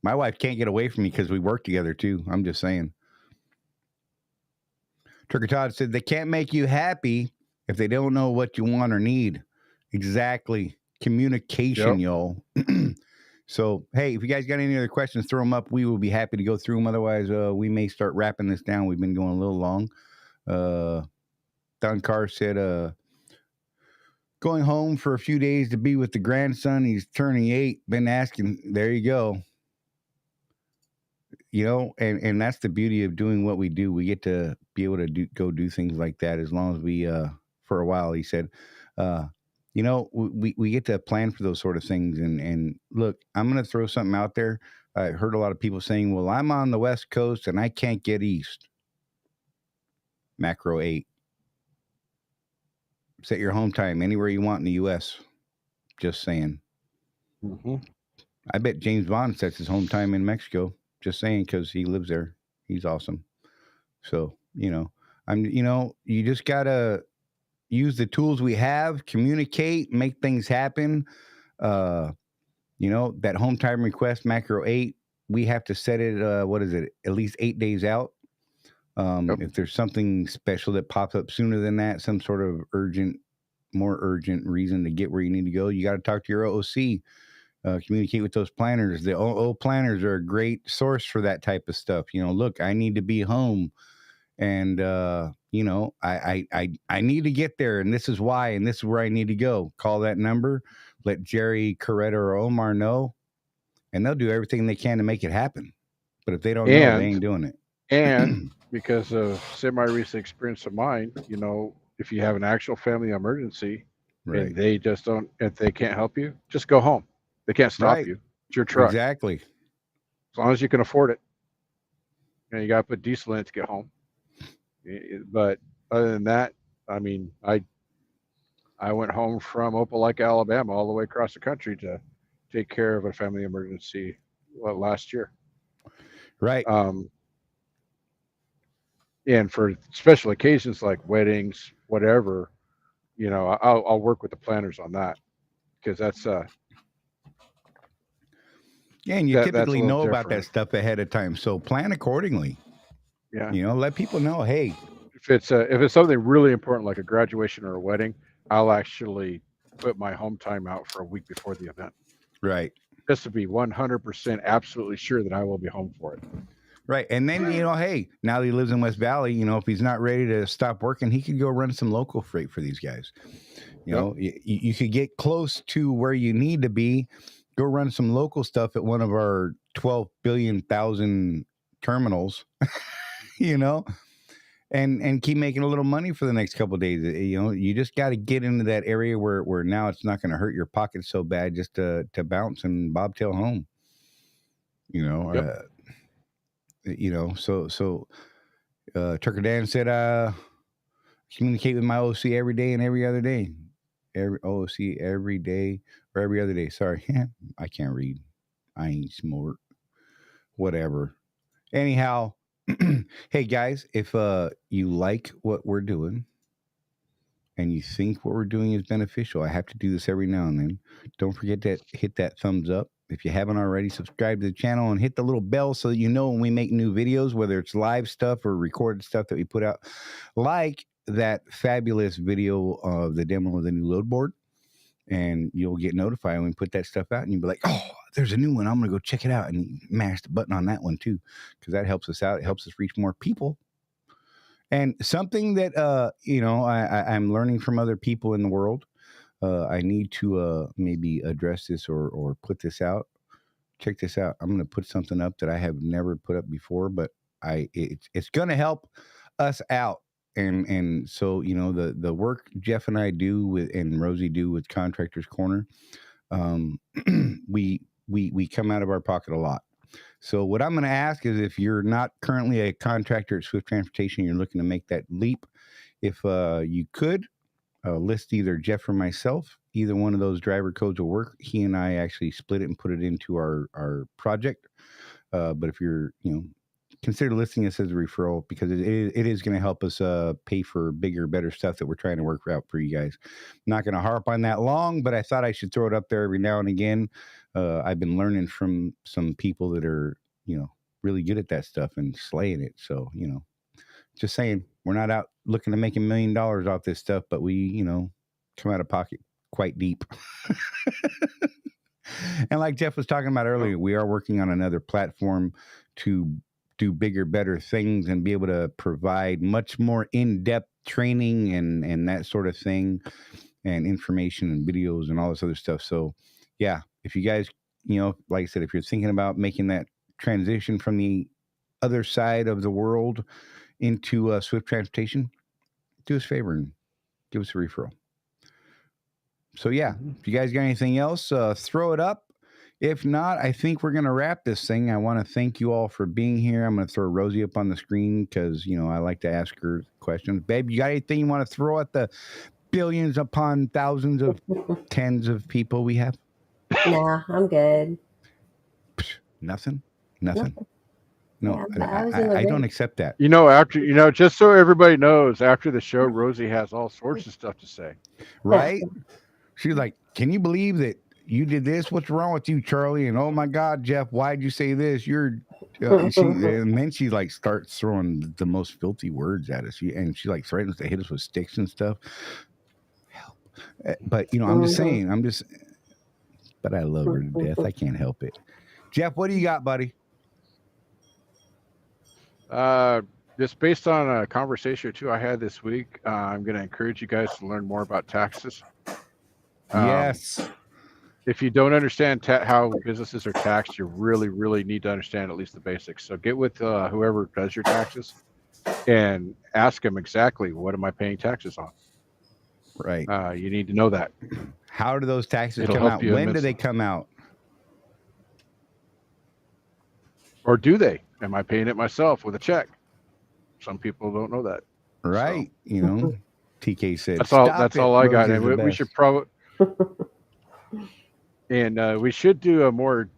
My wife can't get away from me because we work together too. I'm just saying. Turkey Todd said they can't make you happy if they don't know what you want or need. Exactly. Communication, y'all. So, hey, if you guys got any other questions, throw them up. We will be happy to go through them. Otherwise, we may start wrapping this down. We've been going a little long. Don Carr said, going home for a few days to be with the grandson. He's turning 8. Been asking. There you go. You know, and that's the beauty of doing what we do. We get to be able to go do things like that as long as we, for a while, he said, you know, we get to plan for those sort of things. And look, I'm going to throw something out there. I heard a lot of people saying, well, I'm on the West Coast and I can't get east. Macro 8. Set your home time anywhere you want in the U.S. Just saying. Mm-hmm. I bet James Bond sets his home time in Mexico. Just saying, because he lives there. He's awesome. So, you know, you just got to use the tools we have, communicate, make things happen. You know, that home time request, Macro 8, we have to set it, at least 8 days out. Yep. If there's something special that pops up sooner than that, some sort of more urgent reason to get where you need to go, you got to talk to your OOC. Communicate with those planners. The OO planners are a great source for that type of stuff. You know, look, I need to be home, and you know, I need to get there, and this is why, and this is where I need to go. Call that number, let Jerry, Coretta, or Omar know, and they'll do everything they can to make it happen. But if they don't know, they ain't doing it. And because of semi-recent experience of mine, you know, if you have an actual family emergency, Right. and they just don't, if they can't help you, just go home. They can't stop Right. you. It's your truck. Exactly. As long as you can afford it. And you got to put diesel in it to get home. But other than that, I mean, I went home from Opelika, Alabama, all the way across the country to take care of a family emergency last year. Right. And for special occasions like weddings, whatever, you know, I'll work with the planners on that, because that's yeah, and you typically know different. about that stuff ahead of time, so plan accordingly. Yeah, you know, let people know, hey, if it's something really important like a graduation or a wedding, I'll actually put my home time out for a week before the event. Right. Just to be 100% absolutely sure that I will be home for it. Right. And then, you know, hey, now that he lives in West Valley, you know, if he's not ready to stop working, he could go run some local freight for these guys. You know, you could get close to where you need to be, go run some local stuff at one of our 12 billion thousand terminals, you know, and keep making a little money for the next couple of days. You know, you just got to get into that area where now it's not going to hurt your pocket so bad just to bounce and bobtail home. You know, you know, so Turker Dan said, communicate with my OC every day and every other day. Every OC every day or every other day. Sorry, I can't read. I ain't smart. Whatever. Anyhow, hey guys, if you like what we're doing and you think what we're doing is beneficial, I have to do this every now and then. Don't forget to hit that thumbs up. If you haven't already, subscribe to the channel and hit the little bell so that you know when we make new videos, whether it's live stuff or recorded stuff that we put out, like that fabulous video of the demo of the new load board. And you'll get notified when we put that stuff out, and you'll be like, oh, there's a new one. I'm going to go check it out, and mash the button on that one too, because that helps us out. It helps us reach more people. And something that, you know, I'm learning from other people in the world, I need to maybe address this or put this out. Check this out. I'm going to put something up that I have never put up before, but it's going to help us out. And so, you know, the work Jeff and I do with, and Rosie do with Contractors Corner, we come out of our pocket a lot. So what I'm going to ask is, if you're not currently a contractor at Swift Transportation, you're looking to make that leap, if you could list either Jeff or myself, either one of those driver codes will work. He and I actually split it and put it into our project. But if you're, you know, consider listing us as a referral, because it is going to help us pay for bigger, better stuff that we're trying to work out for you guys. I'm not going to harp on that long, but I thought I should throw it up there every now and again. I've been learning from some people that are, you know, really good at that stuff and slaying it. So, you know, Just saying, we're not out looking to make $1 million off this stuff, but we, come out of pocket quite deep. And like Jeff was talking about earlier, we are working on another platform to do bigger, better things and be able to provide much more in-depth training and that sort of thing, and information and videos and all this other stuff. So yeah, if you guys, like I said, if you're thinking about making that transition from the other side of the world into Swift Transportation, do us a favor and give us a referral. So yeah, if you guys got anything else, throw it up. If not, I think we're going to wrap this thing. I want to thank you all for being here. I'm going to throw Rosie up on the screen because, I like to ask her questions. Babe, you got anything you want to throw at the billions upon thousands of tens of people we have? Nah, I'm good. Nothing? No. No, Yeah, I was in the I don't ring. accept that. After just so everybody knows, after the show, Rosie has all sorts of stuff to say. Right? She's like, can you believe that you did this? What's wrong with you, Charlie? And oh my God, Jeff, why'd you say this? You're and then she like starts throwing the most filthy words at us. She like threatens to hit us with sticks and stuff. Help. But I'm just saying, but I love her to death. I can't help it. Jeff, what do you got, buddy? Just based on a conversation or two I had this week, I'm going to encourage you guys to learn more about taxes. Yes. If you don't understand how businesses are taxed, you really, really need to understand at least the basics. So get with whoever does your taxes and ask them exactly, what am I paying taxes on? Right. You need to know that. How do those taxes It'll come help out? you When do they come out? Or do they? Am I paying it myself with a check? Some people don't know that. Right. So. TK said, that's all I got. And we should probably, and we should do a more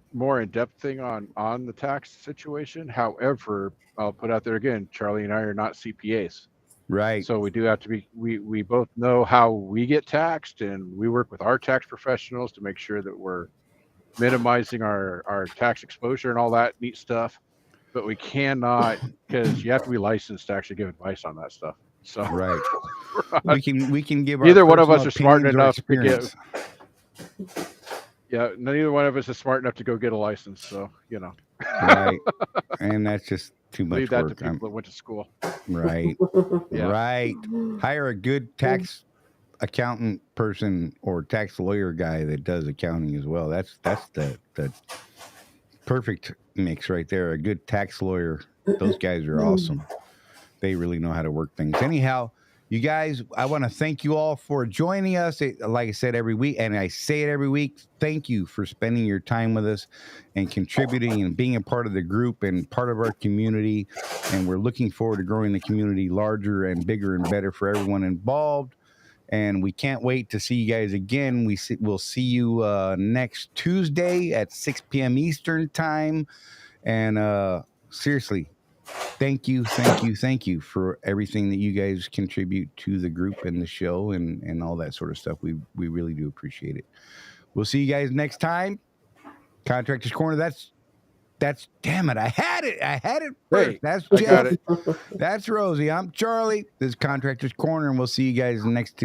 in-depth thing on the tax situation. However, I'll put out there again, Charlie and I are not CPAs. Right. So we do have to be, we both know how we get taxed, and we work with our tax professionals to make sure that we're minimizing our tax exposure and all that neat stuff. But we cannot, because you have to be licensed to actually give advice on that stuff. So right. we can give neither our one of us are smart opinions or enough to experience. Yeah, neither one of us is smart enough to go get a license. So Right. And that's just too much leave that work. to people that went to school. Right. Yeah. Right. Hire a good tax accountant person or tax lawyer guy that does accounting as well. That's the perfect mix right there. A good tax lawyer. Those guys are awesome. They really know how to work things. Anyhow, you guys, I want to thank you all for joining us. Like I said every week, and I say it every week, thank you for spending your time with us and contributing and being a part of the group and part of our community. And we're looking forward to growing the community larger and bigger and better for everyone involved. And we can't wait to see you guys again. We'll see you next Tuesday at 6 p.m. Eastern time. And seriously, thank you for everything that you guys contribute to the group and the show and all that sort of stuff. We really do appreciate it. We'll see you guys next time. Contractors Corner. That's damn it. I had it first. Hey, That's I Jeff. got it. That's Rosie. I'm Charlie. This is Contractors Corner, and we'll see you guys next